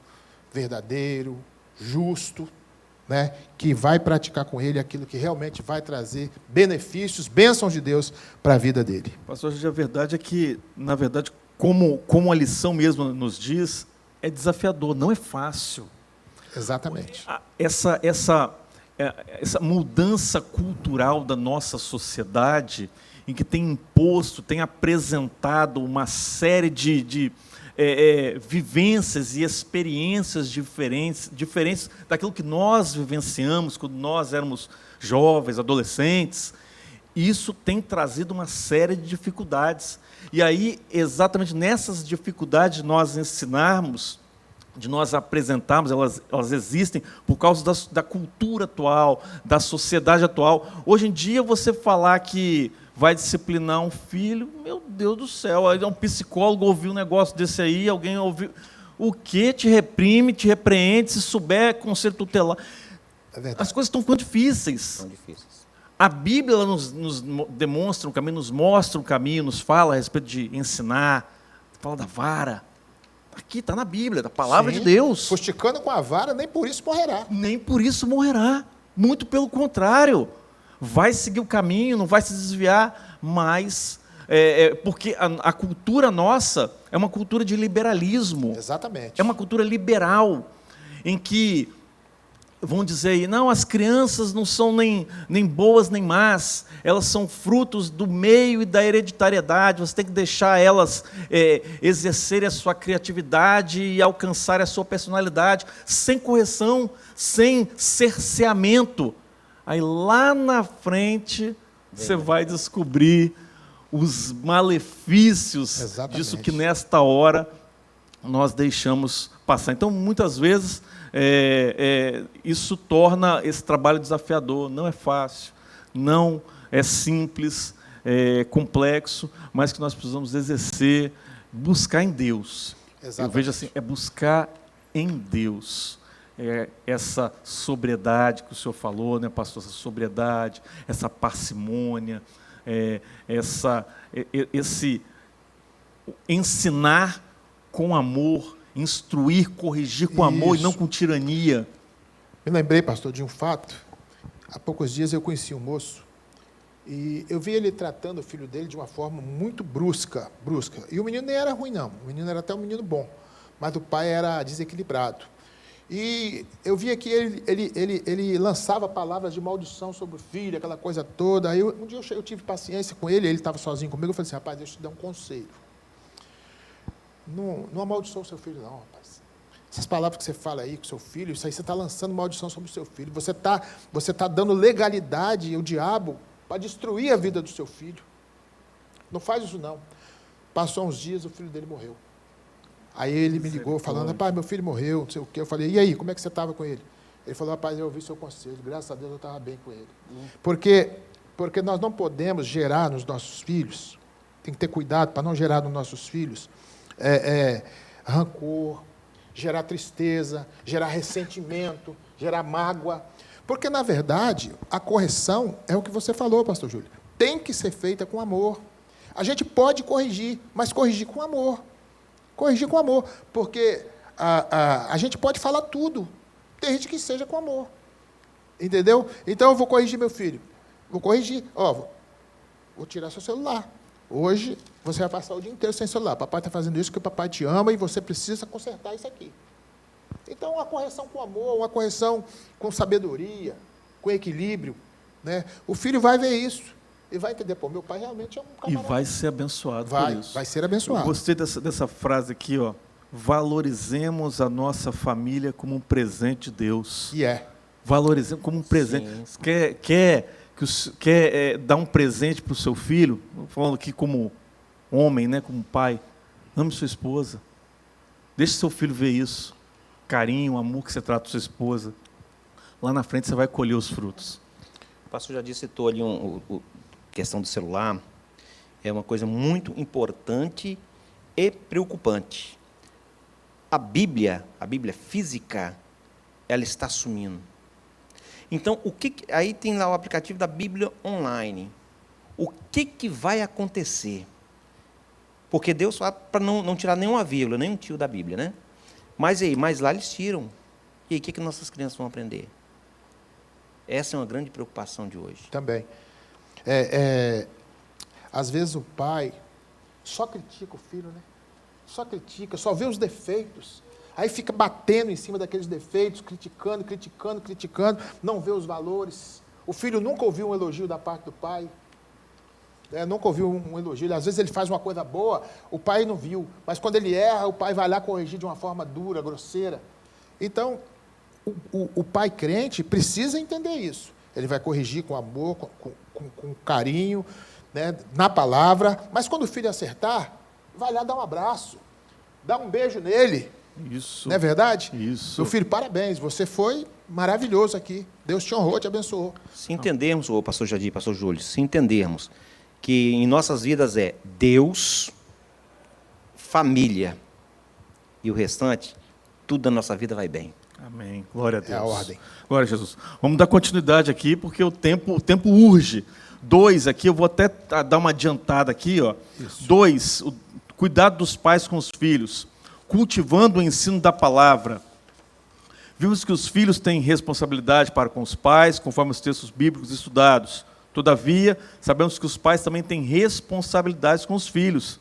Speaker 2: verdadeiro, justo, né? Que vai praticar com ele aquilo que realmente vai trazer benefícios, bênçãos de Deus para a vida dele.
Speaker 1: Pastor, a verdade é que, na verdade, como a lição mesmo nos diz, é desafiador, não é fácil.
Speaker 2: Exatamente.
Speaker 1: Essa mudança cultural da nossa sociedade, em que tem imposto, tem apresentado uma série de vivências e experiências diferentes daquilo que nós vivenciamos quando nós éramos jovens, adolescentes. Isso tem trazido uma série de dificuldades. E aí, exatamente nessas dificuldades de nós ensinarmos, de nós apresentarmos, elas existem por causa da cultura atual, da sociedade atual. Hoje em dia, você falar que vai disciplinar um filho, meu Deus do céu, aí um psicólogo ouviu um negócio desse aí, alguém ouviu, o quê? Te reprime, te repreende, se souber conselho tutelar. As coisas estão ficando difíceis.
Speaker 3: São difíceis.
Speaker 1: A Bíblia ela nos demonstra um caminho, nos mostra um caminho, nos fala a respeito de ensinar, fala da vara. Aqui está na Bíblia, da palavra de Deus.
Speaker 2: Fusticando com a vara, nem por isso morrerá.
Speaker 1: Nem por isso morrerá. Muito pelo contrário. Vai seguir o caminho, não vai se desviar, mas porque a cultura nossa é uma cultura de liberalismo.
Speaker 2: Exatamente.
Speaker 1: É uma cultura liberal, em que vão dizer aí, não, as crianças não são nem boas nem más, elas são frutos do meio e da hereditariedade, você tem que deixar elas exercerem a sua criatividade e alcançarem a sua personalidade, sem correção, sem cerceamento. Aí lá na frente você vai descobrir os malefícios disso que nesta hora nós deixamos passar. Então, muitas vezes, isso torna esse trabalho desafiador. Não é fácil, não é simples, é complexo, mas que nós precisamos exercer, buscar em Deus. Exatamente. Eu vejo assim, buscar em Deus. Essa sobriedade que o senhor falou, né, pastor? Essa sobriedade, essa parcimônia, esse ensinar com amor, instruir, corrigir com amor e não com tirania.
Speaker 2: Me lembrei, pastor, de um fato. Há poucos dias eu conheci um moço e eu vi ele tratando o filho dele de uma forma muito brusca. E o menino nem era ruim, não. O menino era até um menino bom, mas o pai era desequilibrado. E eu via que ele lançava palavras de maldição sobre o filho, aquela coisa toda. Aí um dia eu tive paciência com ele estava sozinho comigo, eu falei assim, rapaz, deixa eu te dar um conselho. Não amaldiçoa o seu filho, não, rapaz. Essas palavras que você fala aí com o seu filho, isso aí você está lançando maldição sobre o seu filho. Você tá dando legalidade ao diabo para destruir a vida do seu filho. Não faz isso, não. Passou uns dias, o filho dele morreu. Aí ele me ligou falando, rapaz, meu filho morreu, não sei o quê. Eu falei, e aí, como é que você estava com ele? Ele falou, rapaz, eu ouvi seu conselho, graças a Deus eu estava bem com ele. Porque nós não podemos gerar nos nossos filhos, tem que ter cuidado para não gerar nos nossos filhos rancor, gerar tristeza, gerar ressentimento, gerar mágoa. Porque, na verdade, a correção é o que você falou, pastor Júlio, tem que ser feita com amor. A gente pode corrigir, mas corrigir com amor. Corrigir com amor, porque a gente pode falar tudo, desde que seja com amor. Entendeu? Então, eu vou corrigir meu filho. Vou corrigir. Vou tirar seu celular. Hoje, você vai passar o dia inteiro sem celular. Papai está fazendo isso porque o papai te ama e você precisa consertar isso aqui. Então, uma correção com amor, uma correção com sabedoria, com equilíbrio, né? O filho vai ver isso e vai entender, pô, meu pai realmente é um
Speaker 1: E
Speaker 2: camarada.
Speaker 1: vai ser abençoado por isso.
Speaker 2: Vai ser
Speaker 1: Eu
Speaker 2: abençoado.
Speaker 1: gostei dessa frase aqui, ó. Valorizemos a nossa família como um presente de Deus.
Speaker 2: E é.
Speaker 1: Valorizemos como um presente. Quer dar um presente para o seu filho? Falando aqui como homem, né, como pai. Ame sua esposa. Deixe seu filho ver isso. Carinho, amor que você trata com sua esposa. Lá na frente você vai colher os frutos.
Speaker 3: O pastor já citou ali a questão do celular. É uma coisa muito importante e preocupante. A Bíblia física, ela está sumindo. Então, aí tem lá o aplicativo da Bíblia online. O que vai acontecer? Porque Deus fala para não tirar nenhuma vírgula, nem um tio da Bíblia, né? Mas lá eles tiram. E aí, o que nossas crianças vão aprender? Essa é uma grande preocupação de hoje.
Speaker 2: Também. Às vezes o pai só critica o filho, né? Só critica, só vê os defeitos. Aí fica batendo em cima daqueles defeitos, criticando, não vê os valores. O filho nunca ouviu um elogio da parte do pai. Nunca ouviu um elogio. Às vezes ele faz uma coisa boa, o pai não viu. Mas quando ele erra, o pai vai lá corrigir de uma forma dura, grosseira. Então, o pai crente precisa entender isso. Ele vai corrigir com amor, com carinho, né, na palavra. Mas quando o filho acertar, vai lá dar um abraço, dá um beijo nele.
Speaker 1: Isso.
Speaker 2: Não é verdade?
Speaker 1: Isso.
Speaker 2: Meu filho, parabéns, você foi maravilhoso aqui. Deus te honrou, te abençoou.
Speaker 3: Se entendermos, pastor Jadir, pastor Júlio, se entendermos que em nossas vidas é Deus, família e o restante, tudo da nossa vida vai bem.
Speaker 1: Amém. Glória a Deus.
Speaker 2: É a ordem.
Speaker 1: Glória a Jesus. Vamos dar continuidade aqui, porque o tempo urge. 2 aqui, eu vou até dar uma adiantada aqui, ó. 2, o cuidado dos pais com os filhos, cultivando o ensino da palavra. Vimos que os filhos têm responsabilidade para com os pais, conforme os textos bíblicos estudados. Todavia, sabemos que os pais também têm responsabilidades com os filhos.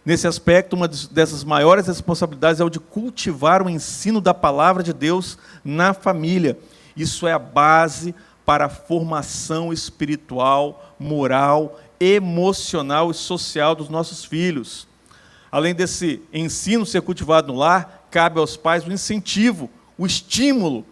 Speaker 1: Nesse aspecto, uma dessas maiores responsabilidades é o de cultivar o ensino da palavra de Deus na família. Isso é a base para a formação espiritual, moral, emocional e social dos nossos filhos. Além desse ensino ser cultivado no lar, cabe aos pais o incentivo, o estímulo.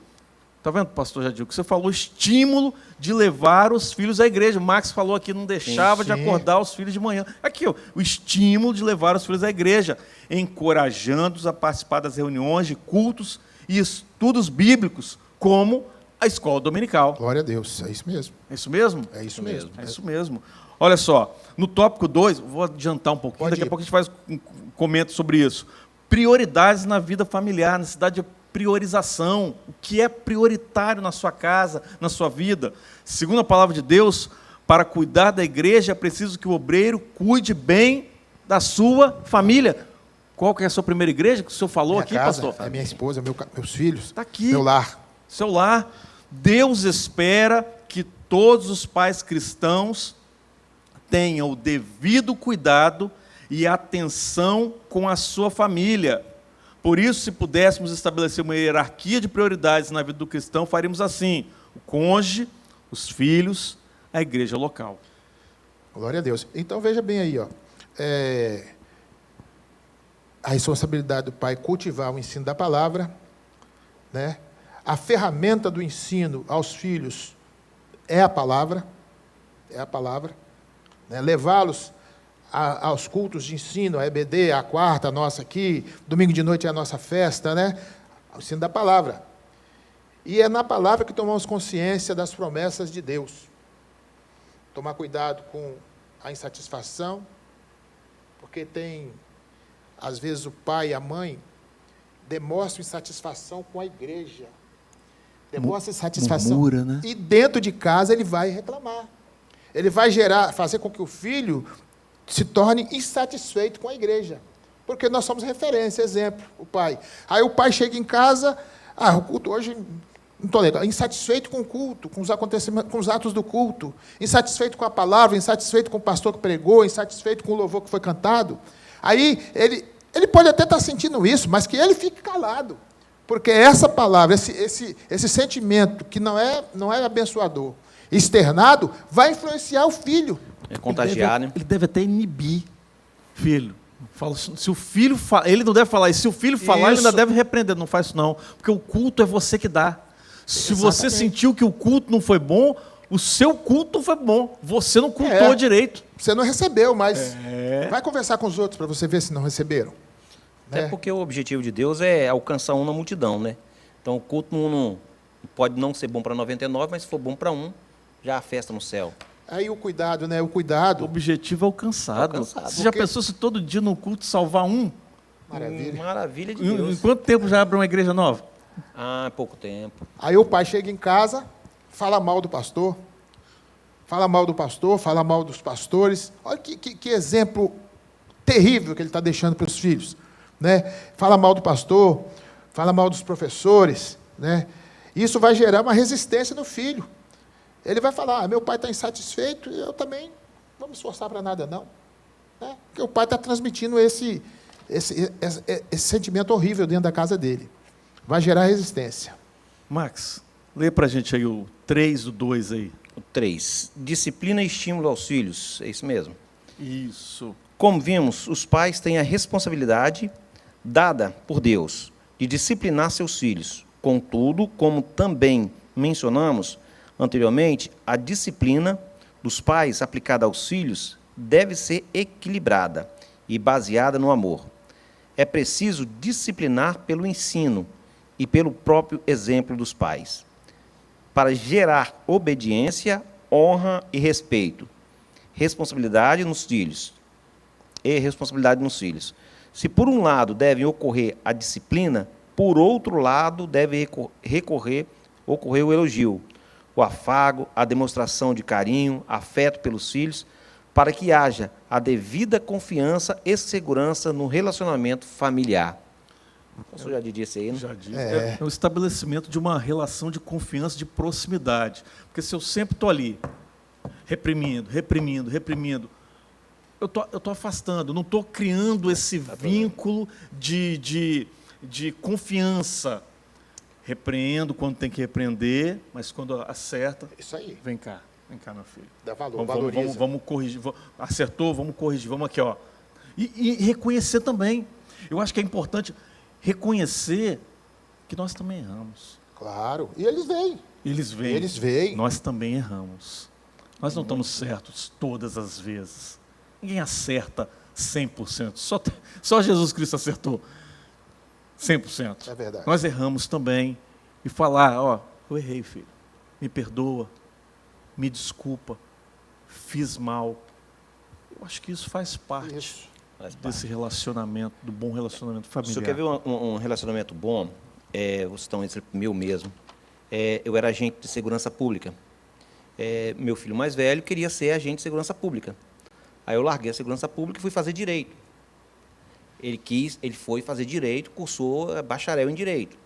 Speaker 1: Está vendo, pastor Jadir, que você falou, estímulo de levar os filhos à igreja. O Max falou aqui, não deixava de acordar os filhos de manhã. Aqui, ó, o estímulo de levar os filhos à igreja, encorajando-os a participar das reuniões de cultos e estudos bíblicos, como a escola dominical.
Speaker 2: Glória a Deus, é isso mesmo.
Speaker 1: É isso mesmo?
Speaker 2: É isso mesmo.
Speaker 1: É isso mesmo. Olha só, no tópico 2, vou adiantar um pouquinho, daqui a pouco a gente faz um comento sobre isso. Prioridades na vida familiar, necessidade de priorização. O que é prioritário na sua casa, na sua vida? Segundo a palavra de Deus, para cuidar da igreja é preciso que o obreiro cuide bem da sua família. Qual que é a sua primeira igreja que o senhor falou
Speaker 2: Minha
Speaker 1: aqui,
Speaker 2: casa,
Speaker 1: pastor?
Speaker 2: é minha esposa, meus filhos.
Speaker 1: Está aqui.
Speaker 2: Meu lar.
Speaker 1: Seu lar. Deus espera que todos os pais cristãos tenham o devido cuidado e atenção com a sua família. Por isso, se pudéssemos estabelecer uma hierarquia de prioridades na vida do cristão, faríamos assim: o cônjuge, os filhos, a igreja local.
Speaker 2: Glória a Deus. Então, veja bem aí, ó. A responsabilidade do pai é cultivar o ensino da palavra, né? A ferramenta do ensino aos filhos é a palavra, né? Levá-los aos cultos de ensino, a EBD, a quarta, a nossa aqui, domingo de noite é a nossa festa, né? O ensino da palavra. E é na palavra que tomamos consciência das promessas de Deus. Tomar cuidado com a insatisfação, porque às vezes o pai e a mãe demonstram insatisfação com a igreja. Demonstra insatisfação.
Speaker 1: Murmura, né?
Speaker 2: E dentro de casa ele vai reclamar. Ele vai fazer com que o filho se torne insatisfeito com a igreja. Porque nós somos referência, exemplo, o pai. Aí o pai chega em casa, o culto hoje não estou legal, insatisfeito com o culto, com os acontecimentos, com os atos do culto, insatisfeito com a palavra, insatisfeito com o pastor que pregou, insatisfeito com o louvor que foi cantado. Aí ele pode até estar sentindo isso, mas que ele fique calado. Porque essa palavra, esse sentimento que não é abençoador, externado, vai influenciar o filho.
Speaker 3: É contagiar, né?
Speaker 1: Ele deve até inibir filho. Fala, se o filho ele não deve falar, e se o filho falar, ele ainda deve repreender. Não faz isso não, porque o culto é você que dá. Se você sentiu que o culto não foi bom, o seu culto não foi bom. Você não cultou direito.
Speaker 2: Você não recebeu, mas vai conversar com os outros para você ver se não receberam.
Speaker 3: É porque o objetivo de Deus é alcançar um na multidão, né? Então o culto não pode não ser bom para 99, mas se for bom para um, já há festa no céu.
Speaker 2: Aí o cuidado, né? O cuidado.
Speaker 1: O objetivo é alcançado. Você já pensou se todo dia no culto salvar um?
Speaker 2: Maravilha.
Speaker 3: Maravilha de Deus.
Speaker 1: Em quanto tempo já abre uma igreja nova?
Speaker 3: Pouco tempo.
Speaker 2: Aí o pai chega em casa, fala mal do pastor, fala mal dos pastores. Olha que exemplo terrível que ele está deixando para os filhos. Né? Fala mal do pastor, fala mal dos professores. Né? Isso vai gerar uma resistência no filho. Ele vai falar, meu pai está insatisfeito, eu também não vou me esforçar para nada, não. Né? Porque o pai está transmitindo esse sentimento horrível dentro da casa dele. Vai gerar resistência.
Speaker 1: Max, lê para a gente aí o 3 do 2 aí.
Speaker 3: O 3. Disciplina e estímulo aos filhos. É isso mesmo?
Speaker 1: Isso.
Speaker 3: Como vimos, os pais têm a responsabilidade dada por Deus de disciplinar seus filhos. Contudo, como também mencionamos anteriormente, a disciplina dos pais aplicada aos filhos deve ser equilibrada e baseada no amor. É preciso disciplinar pelo ensino e pelo próprio exemplo dos pais, para gerar obediência, honra e respeito. Responsabilidade nos filhos. Se por um lado deve ocorrer a disciplina, por outro lado deve ocorrer o elogio, o afago, a demonstração de carinho, afeto pelos filhos, para que haja a devida confiança e segurança no relacionamento familiar. O senhor já disse aí, né?
Speaker 1: Já disse. É o estabelecimento de uma relação de confiança, de proximidade. Porque se eu sempre estou ali, reprimindo, eu estou afastando, não estou criando esse vínculo de confiança. Repreendo quando tem que repreender, mas quando acerta,
Speaker 2: isso aí.
Speaker 1: Vem cá, meu filho.
Speaker 2: Dá valor, valoriza.
Speaker 1: Vamos corrigir. Acertou, vamos corrigir, vamos aqui, ó. E reconhecer também. Eu acho que é importante reconhecer que nós também erramos.
Speaker 2: Claro, e eles veem. Eles veem.
Speaker 1: Nós também erramos. Nós não estamos certos todas as vezes. Ninguém acerta 100%. Só Jesus Cristo acertou 100%.
Speaker 2: É verdade.
Speaker 1: Nós erramos também. E falar, eu errei, filho. Me perdoa. Me desculpa. Fiz mal. Eu acho que isso faz parte desse relacionamento, do bom relacionamento familiar.
Speaker 3: Se você quer ver um relacionamento bom, vou citar um exemplo meu mesmo. Eu era agente de segurança pública. Meu filho mais velho queria ser agente de segurança pública. Aí eu larguei a segurança pública e fui fazer direito. Ele foi fazer direito, cursou bacharel em direito.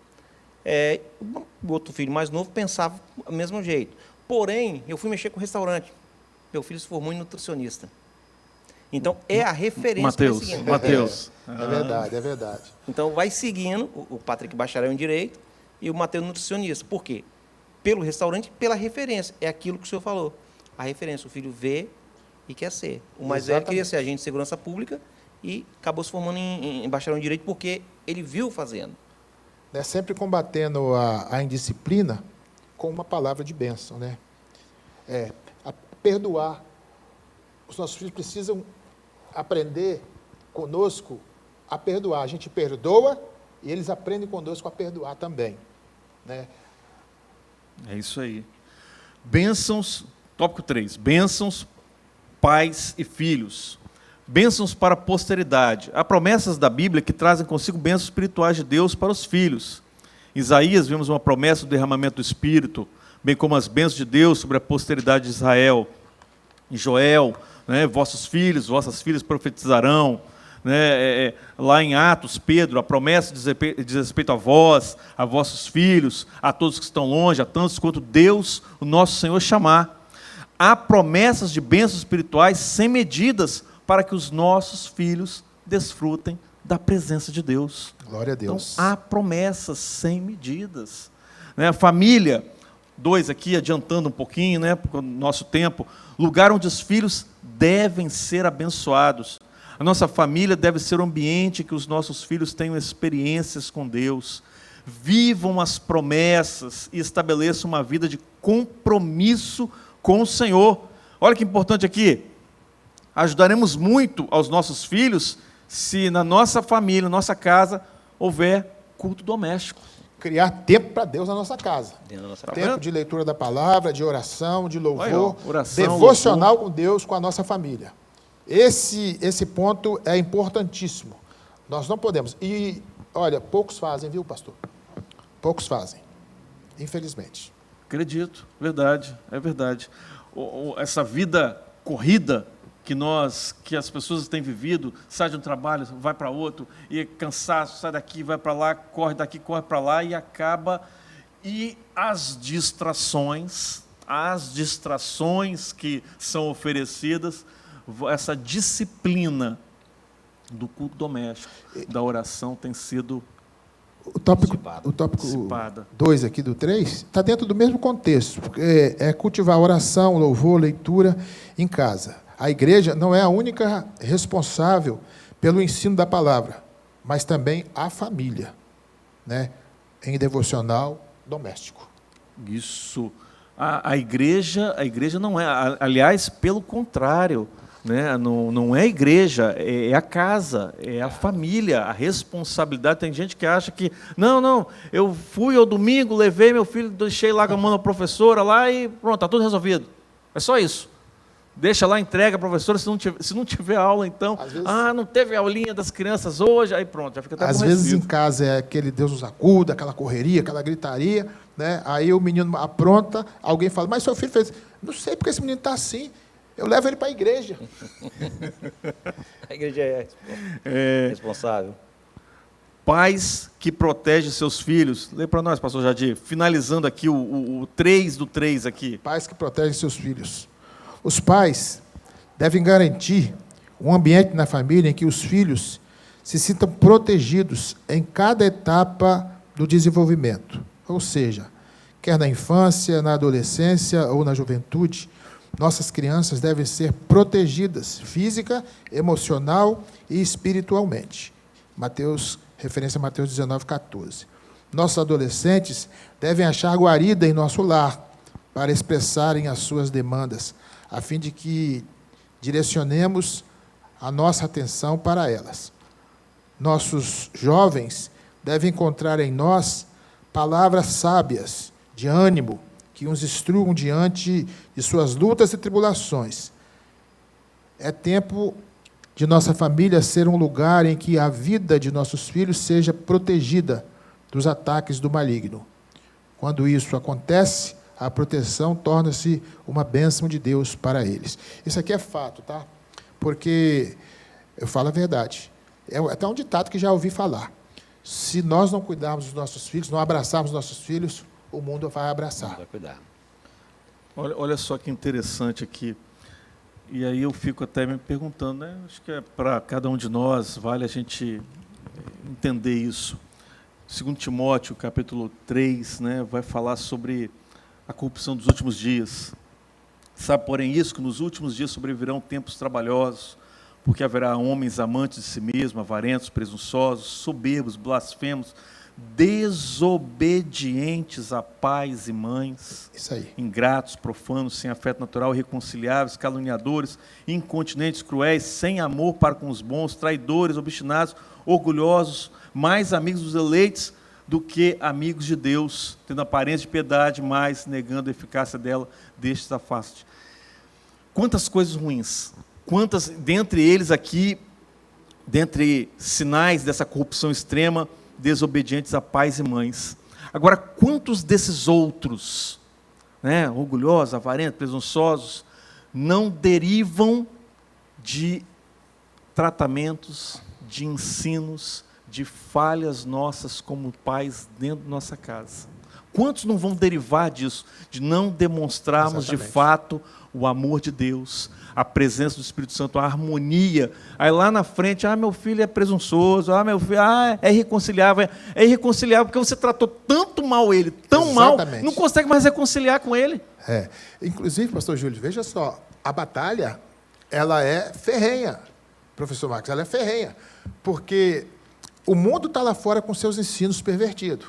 Speaker 3: O outro filho mais novo pensava do mesmo jeito. Porém, eu fui mexer com restaurante. Meu filho se formou em nutricionista. Então, é a referência.
Speaker 1: Mateus.
Speaker 2: É verdade.
Speaker 3: Então, vai seguindo o Patrick bacharel em direito e o Mateus nutricionista. Por quê? Pelo restaurante, pela referência. É aquilo que o senhor falou. A referência, o filho vê e quer ser. O mais velho queria ser agente de segurança pública e acabou se formando em bacharel em direito porque ele viu fazendo.
Speaker 2: Sempre combatendo a indisciplina com uma palavra de bênção, né? Perdoar. Os nossos filhos precisam aprender conosco a perdoar. A gente perdoa e eles aprendem conosco a perdoar também, né?
Speaker 1: É isso aí. Bênçãos, tópico 3. Bênçãos, pais e filhos. Bênçãos para a posteridade. Há promessas da Bíblia que trazem consigo bênçãos espirituais de Deus para os filhos. Em Isaías vemos uma promessa do derramamento do Espírito, bem como as bênçãos de Deus sobre a posteridade de Israel. Em Joel, vossas filhas profetizarão. Lá em Atos, Pedro, a promessa diz respeito a vós, a vossos filhos, a todos que estão longe, a tantos quanto Deus, o nosso Senhor, chamar. Há promessas de bênçãos espirituais sem medidas para que os nossos filhos desfrutem da presença de Deus.
Speaker 2: Glória a Deus.
Speaker 1: Então, há promessas sem medidas. Né? Família, 2 aqui, adiantando um pouquinho, né, porque o nosso tempo, lugar onde os filhos devem ser abençoados. A nossa família deve ser um ambiente que os nossos filhos tenham experiências com Deus, vivam as promessas e estabeleçam uma vida de compromisso com o Senhor. Olha que importante aqui, ajudaremos muito aos nossos filhos se na nossa família, na nossa casa, houver culto doméstico.
Speaker 2: Criar tempo para Deus na nossa casa.
Speaker 3: Dentro da nossa
Speaker 2: Tempo de leitura da palavra, de oração, de louvor,
Speaker 1: Aí, ó, oração,
Speaker 2: devocional
Speaker 1: louvor.
Speaker 2: com Deus, com a nossa família. Esse ponto é importantíssimo. Nós não podemos. E, olha, poucos fazem, viu, pastor? Poucos fazem, infelizmente.
Speaker 1: Acredito, verdade, é verdade. Essa vida corrida que as pessoas têm vivido, sai de um trabalho, vai para outro, e é cansaço, sai daqui, vai para lá, corre daqui, corre para lá, e acaba. E as distrações que são oferecidas, essa disciplina do culto doméstico, da oração, tem sido
Speaker 2: O tópico
Speaker 1: dissipada.
Speaker 2: 2 aqui do 3 está dentro do mesmo contexto, porque é cultivar oração, louvor, leitura em casa. A igreja não é a única responsável pelo ensino da palavra, mas também a família, né, em devocional doméstico.
Speaker 1: Isso. A igreja não é, aliás, pelo contrário, né? Não é a igreja, é a casa, é a família, a responsabilidade. Tem gente que acha que, não, eu fui ao domingo, levei meu filho, deixei lá com a mão da professora lá e pronto, está tudo resolvido. É só isso. Deixa lá, entrega a professora, se não tiver aula, então, vezes, não teve aulinha das crianças hoje, aí pronto, já fica até
Speaker 2: aborrecido. Às vezes em casa é aquele Deus nos acuda, aquela correria, aquela gritaria, né? Aí o menino apronta, alguém fala, mas seu filho fez, não sei porque esse menino está assim, eu levo ele para a igreja.
Speaker 3: A igreja é responsável.
Speaker 1: Pais que protegem seus filhos. Lê para nós, pastor Jadir, finalizando aqui o 3 do 3 aqui.
Speaker 2: Pais que protegem seus filhos. Os pais devem garantir um ambiente na família em que os filhos se sintam protegidos em cada etapa do desenvolvimento. Ou seja, quer na infância, na adolescência ou na juventude, nossas crianças devem ser protegidas física, emocional e espiritualmente. Referência a Mateus 19:14. Nossos adolescentes devem achar guarida em nosso lar para expressarem as suas demandas, a fim de que direcionemos a nossa atenção para elas. Nossos jovens devem encontrar em nós palavras sábias, de ânimo, que os instruam diante de suas lutas e tribulações. É tempo de nossa família ser um lugar em que a vida de nossos filhos seja protegida dos ataques do maligno. Quando isso acontece, a proteção torna-se uma bênção de Deus para eles. Isso aqui é fato, tá? Porque, eu falo a verdade, é até um ditado que já ouvi falar. Se nós não cuidarmos dos nossos filhos, não abraçarmos nossos filhos, o mundo vai abraçar.
Speaker 3: Vai cuidar.
Speaker 1: Olha só que interessante aqui. E aí eu fico até me perguntando, né? Acho que para cada um de nós vale a gente entender isso. 2 Timóteo, capítulo 3, né, vai falar sobre a corrupção dos últimos dias. Sabe, porém, isso, que nos últimos dias sobrevirão tempos trabalhosos, porque haverá homens amantes de si mesmos, avarentos, presunçosos, soberbos, blasfemos, desobedientes a pais e mães,
Speaker 2: isso aí,
Speaker 1: ingratos, profanos, sem afeto natural, irreconciliáveis, caluniadores, incontinentes, cruéis, sem amor para com os bons, traidores, obstinados, orgulhosos, mais amigos dos eleitos do que amigos de Deus, tendo aparência de piedade, mas negando a eficácia dela, destes afaste. Quantas coisas ruins, quantas, dentre eles aqui, dentre sinais dessa corrupção extrema, desobedientes a pais e mães. Agora, quantos desses outros, né, orgulhosos, avarentos, presunçosos, não derivam de tratamentos, de ensinos, de falhas nossas como pais dentro da nossa casa? Quantos não vão derivar disso? De não demonstrarmos de
Speaker 2: Exatamente.
Speaker 1: fato o amor de Deus, a presença do Espírito Santo, a harmonia. Aí lá na frente, meu filho é presunçoso, meu filho é irreconciliável. É irreconciliável porque você tratou tanto mal ele, tão mal,
Speaker 2: Exatamente.
Speaker 1: não consegue mais reconciliar com ele.
Speaker 2: Inclusive, pastor Júlio, veja só, a batalha, ela é ferrenha, professor Marcos, ela é ferrenha, porque o mundo está lá fora com seus ensinos pervertidos,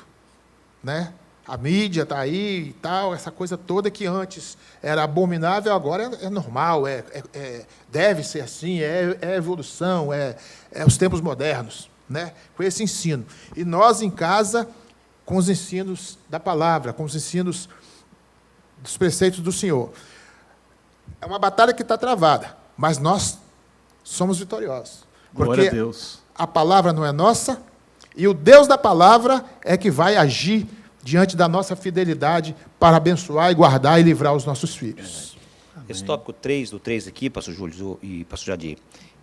Speaker 2: né? A mídia está aí e tal, essa coisa toda que antes era abominável, agora é normal, deve ser assim, é evolução, é os tempos modernos, né? Com esse ensino. E nós em casa, com os ensinos da palavra, com os ensinos dos preceitos do Senhor. É uma batalha que está travada, mas nós somos vitoriosos.
Speaker 1: Glória
Speaker 2: Porque
Speaker 1: a Deus.
Speaker 2: a palavra não é nossa, e o Deus da palavra é que vai agir diante da nossa fidelidade para abençoar e guardar e livrar os nossos filhos.
Speaker 3: Esse tópico 3 do 3 aqui, pastor Júlio e pastor Jadir,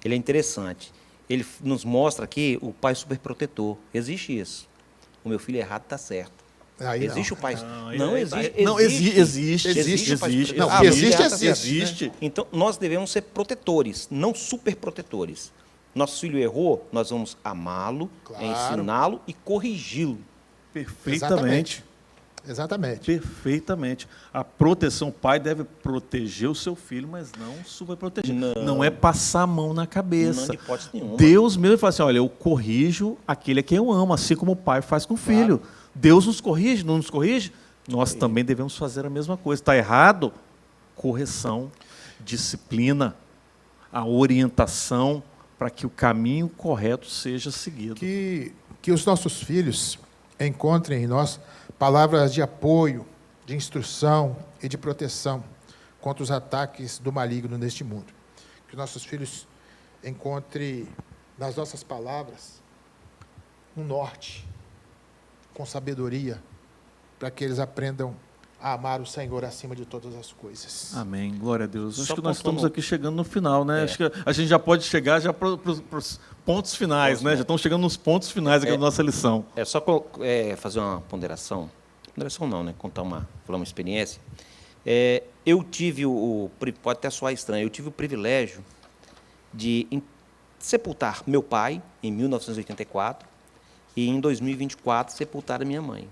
Speaker 3: ele é interessante. Ele nos mostra aqui o pai superprotetor. Existe isso. O meu filho errado está certo.
Speaker 2: Aí
Speaker 3: existe
Speaker 2: não.
Speaker 3: o pai...
Speaker 1: Existe.
Speaker 2: Não,
Speaker 3: Ah,
Speaker 2: existe.
Speaker 3: Então, nós devemos ser protetores, não superprotetores. Nosso filho errou, nós vamos amá-lo,
Speaker 2: Claro.
Speaker 3: ensiná-lo e corrigi-lo.
Speaker 1: Perfeitamente.
Speaker 2: Exatamente.
Speaker 1: Perfeitamente. A proteção, o pai deve proteger o seu filho, mas não superproteger.
Speaker 3: Não.
Speaker 1: Não é passar a mão na cabeça.
Speaker 3: Não, de hipótese nenhuma.
Speaker 1: Deus mesmo fala assim, olha, eu corrijo aquele a quem eu amo, assim como o pai faz com o filho. Deus nos corrige, não nos corrige? Nós também devemos fazer a mesma coisa. Está errado? Correção, disciplina, a orientação para que o caminho correto seja seguido.
Speaker 2: Que os nossos filhos encontrem em nós palavras de apoio, de instrução e de proteção contra os ataques do maligno neste mundo. Que os nossos filhos encontrem nas nossas palavras um norte, com sabedoria, para que eles aprendam a amar o Senhor acima de todas as coisas.
Speaker 1: Amém. Glória a Deus. Acho
Speaker 3: Só
Speaker 1: que nós estamos
Speaker 3: apontando-
Speaker 1: aqui chegando no final, né? Acho que a gente já pode chegar já para os pontos finais, né? Já estamos chegando nos pontos finais aqui da nossa lição.
Speaker 3: É só fazer uma ponderação. Ponderação não, né? Falar uma experiência. Eu tive pode até soar estranho, eu tive o privilégio de sepultar meu pai em 1984 e em 2024 sepultar a minha mãe.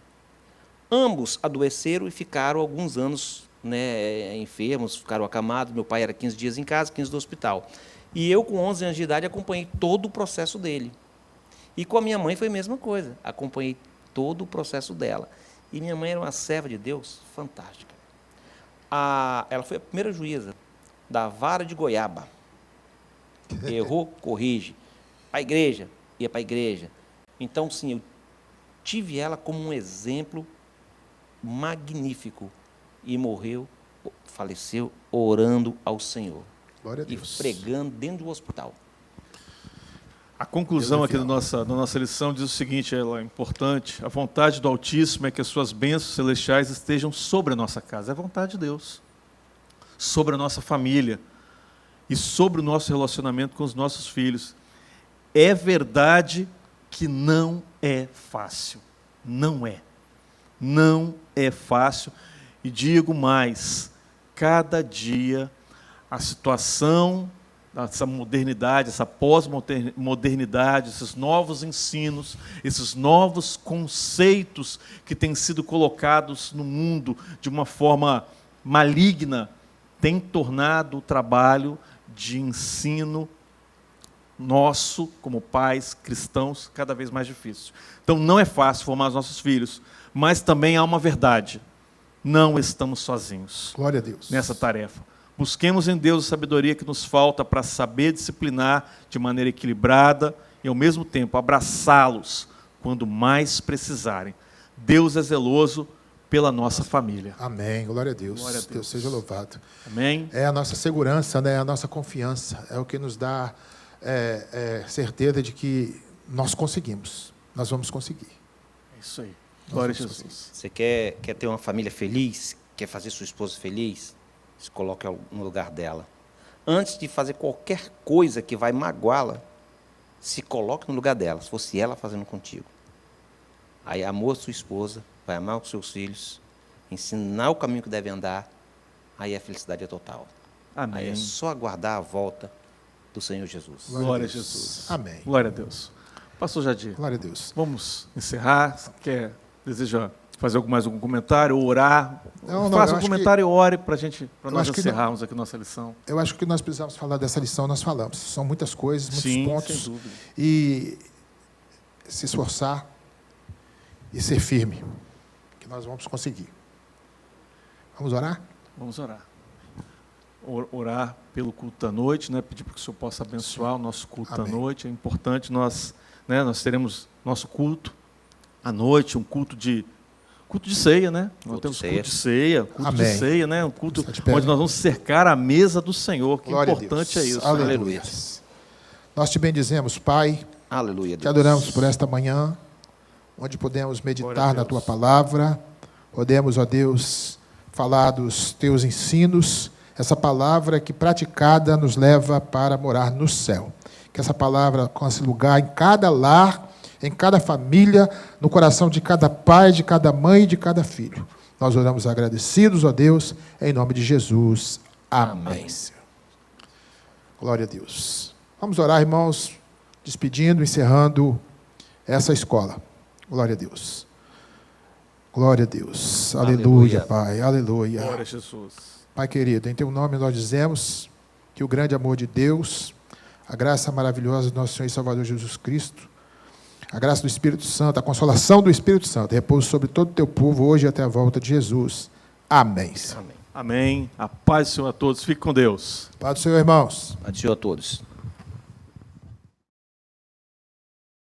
Speaker 3: Ambos adoeceram e ficaram alguns anos, né, enfermos, ficaram acamados. Meu pai era 15 dias em casa, 15 do hospital. E eu, com 11 anos de idade, acompanhei todo o processo dele. E com a minha mãe foi a mesma coisa. Acompanhei todo o processo dela. E minha mãe era uma serva de Deus fantástica. Ela foi a primeira juíza da vara de Goiaba. Errou, corrige. Para a igreja, ia para a igreja. Então, sim, eu tive ela como um exemplo magnífico. E faleceu, orando ao Senhor.
Speaker 2: Glória a
Speaker 3: E
Speaker 2: Deus.
Speaker 3: pregando dentro do hospital.
Speaker 1: A conclusão
Speaker 2: Deus é
Speaker 1: aqui da nossa lição diz o seguinte, ela é importante. A vontade do Altíssimo é que as suas bênçãos celestiais estejam sobre a nossa casa. É a vontade de Deus. Sobre a nossa família. E sobre o nosso relacionamento com os nossos filhos. É verdade que não é fácil. Não é. Não é fácil. E digo mais, cada dia a situação, essa modernidade, essa pós-modernidade, esses novos ensinos, esses novos conceitos que têm sido colocados no mundo de uma forma maligna, têm tornado o trabalho de ensino nosso, como pais cristãos, cada vez mais difícil. Então, não é fácil formar os nossos filhos, mas também há uma verdade. Não estamos sozinhos
Speaker 2: Glória a Deus.
Speaker 1: nessa tarefa. Busquemos em Deus a sabedoria que nos falta para saber disciplinar de maneira equilibrada e, ao mesmo tempo, abraçá-los quando mais precisarem. Deus é zeloso pela nossa família.
Speaker 2: Amém. Glória a Deus.
Speaker 1: Glória a Deus.
Speaker 2: Deus seja louvado.
Speaker 1: Amém?
Speaker 2: É a nossa segurança, né? A nossa confiança. É o que nos dá certeza de que nós conseguimos. Nós vamos conseguir.
Speaker 1: É isso aí. Glória a
Speaker 2: vamos
Speaker 1: Jesus.
Speaker 3: Você quer ter uma família feliz? Quer fazer sua esposa feliz? Se coloque no lugar dela. Antes de fazer qualquer coisa que vai magoá-la, se coloque no lugar dela, se fosse ela fazendo contigo. aí amor sua esposa, vai amar os seus filhos, ensinar o caminho que devem andar, aí a felicidade é total.
Speaker 1: Amém.
Speaker 3: Aí é só aguardar a volta do Senhor Jesus.
Speaker 1: Glória a Jesus.
Speaker 2: Amém.
Speaker 1: Glória a Deus. Pastor Jadir,
Speaker 2: Glória a Deus.
Speaker 1: vamos encerrar. Deseja fazer mais algum comentário ou orar?
Speaker 2: Não,
Speaker 1: Faça
Speaker 2: eu
Speaker 1: um
Speaker 2: acho
Speaker 1: comentário e ore para nós
Speaker 2: acho que
Speaker 1: encerrarmos aqui nossa lição.
Speaker 2: Eu acho que nós precisamos falar dessa lição, nós falamos. São muitas coisas, muitos
Speaker 1: Sim,
Speaker 2: pontos.
Speaker 1: sem dúvida.
Speaker 2: E se esforçar e ser firme, que nós vamos conseguir. Vamos orar?
Speaker 1: Vamos orar. Orar pelo culto da noite, né? Pedir para que o Senhor possa abençoar o nosso culto
Speaker 2: Amém.
Speaker 1: da noite. É importante nós teremos nosso culto à noite, um culto de ceia, né? Nós temos
Speaker 3: de
Speaker 1: culto de ceia, culto
Speaker 2: Amém.
Speaker 1: de ceia, né? Um culto
Speaker 2: Está de pé.
Speaker 1: onde nós vamos cercar a mesa do Senhor. Que
Speaker 2: Glória a
Speaker 1: importante
Speaker 2: Deus.
Speaker 1: é isso.
Speaker 2: Aleluia.
Speaker 3: Aleluia.
Speaker 2: Nós te bendizemos, Pai,
Speaker 3: Aleluia,
Speaker 2: te
Speaker 3: Deus.
Speaker 2: adoramos por esta manhã, onde podemos
Speaker 1: Glória a
Speaker 2: meditar na
Speaker 1: Deus.
Speaker 2: Tua palavra, podemos, ó Deus, falar dos Teus ensinos, essa palavra que praticada nos leva para morar no céu. Que essa palavra alcance lugar em cada lar, em cada família, no coração de cada pai, de cada mãe e de cada filho. Nós oramos agradecidos, ó Deus, em nome de Jesus. Amém. Senhor. Glória a Deus. Vamos orar, irmãos, despedindo, encerrando essa escola. Glória a Deus. Glória a Deus. Aleluia,
Speaker 3: Aleluia.
Speaker 2: Pai. Aleluia.
Speaker 1: Glória a Jesus.
Speaker 2: Pai querido, em Teu nome nós dizemos que o grande amor de Deus, a graça maravilhosa do nosso Senhor e Salvador Jesus Cristo, a graça do Espírito Santo, a consolação do Espírito Santo, repouso sobre todo o Teu povo, hoje e até a volta de Jesus. Amém. Senhor.
Speaker 3: Amém.
Speaker 1: Amém. A paz do Senhor a todos. Fique com Deus.
Speaker 2: Paz do Senhor, irmãos.
Speaker 3: Paz do Senhor a todos.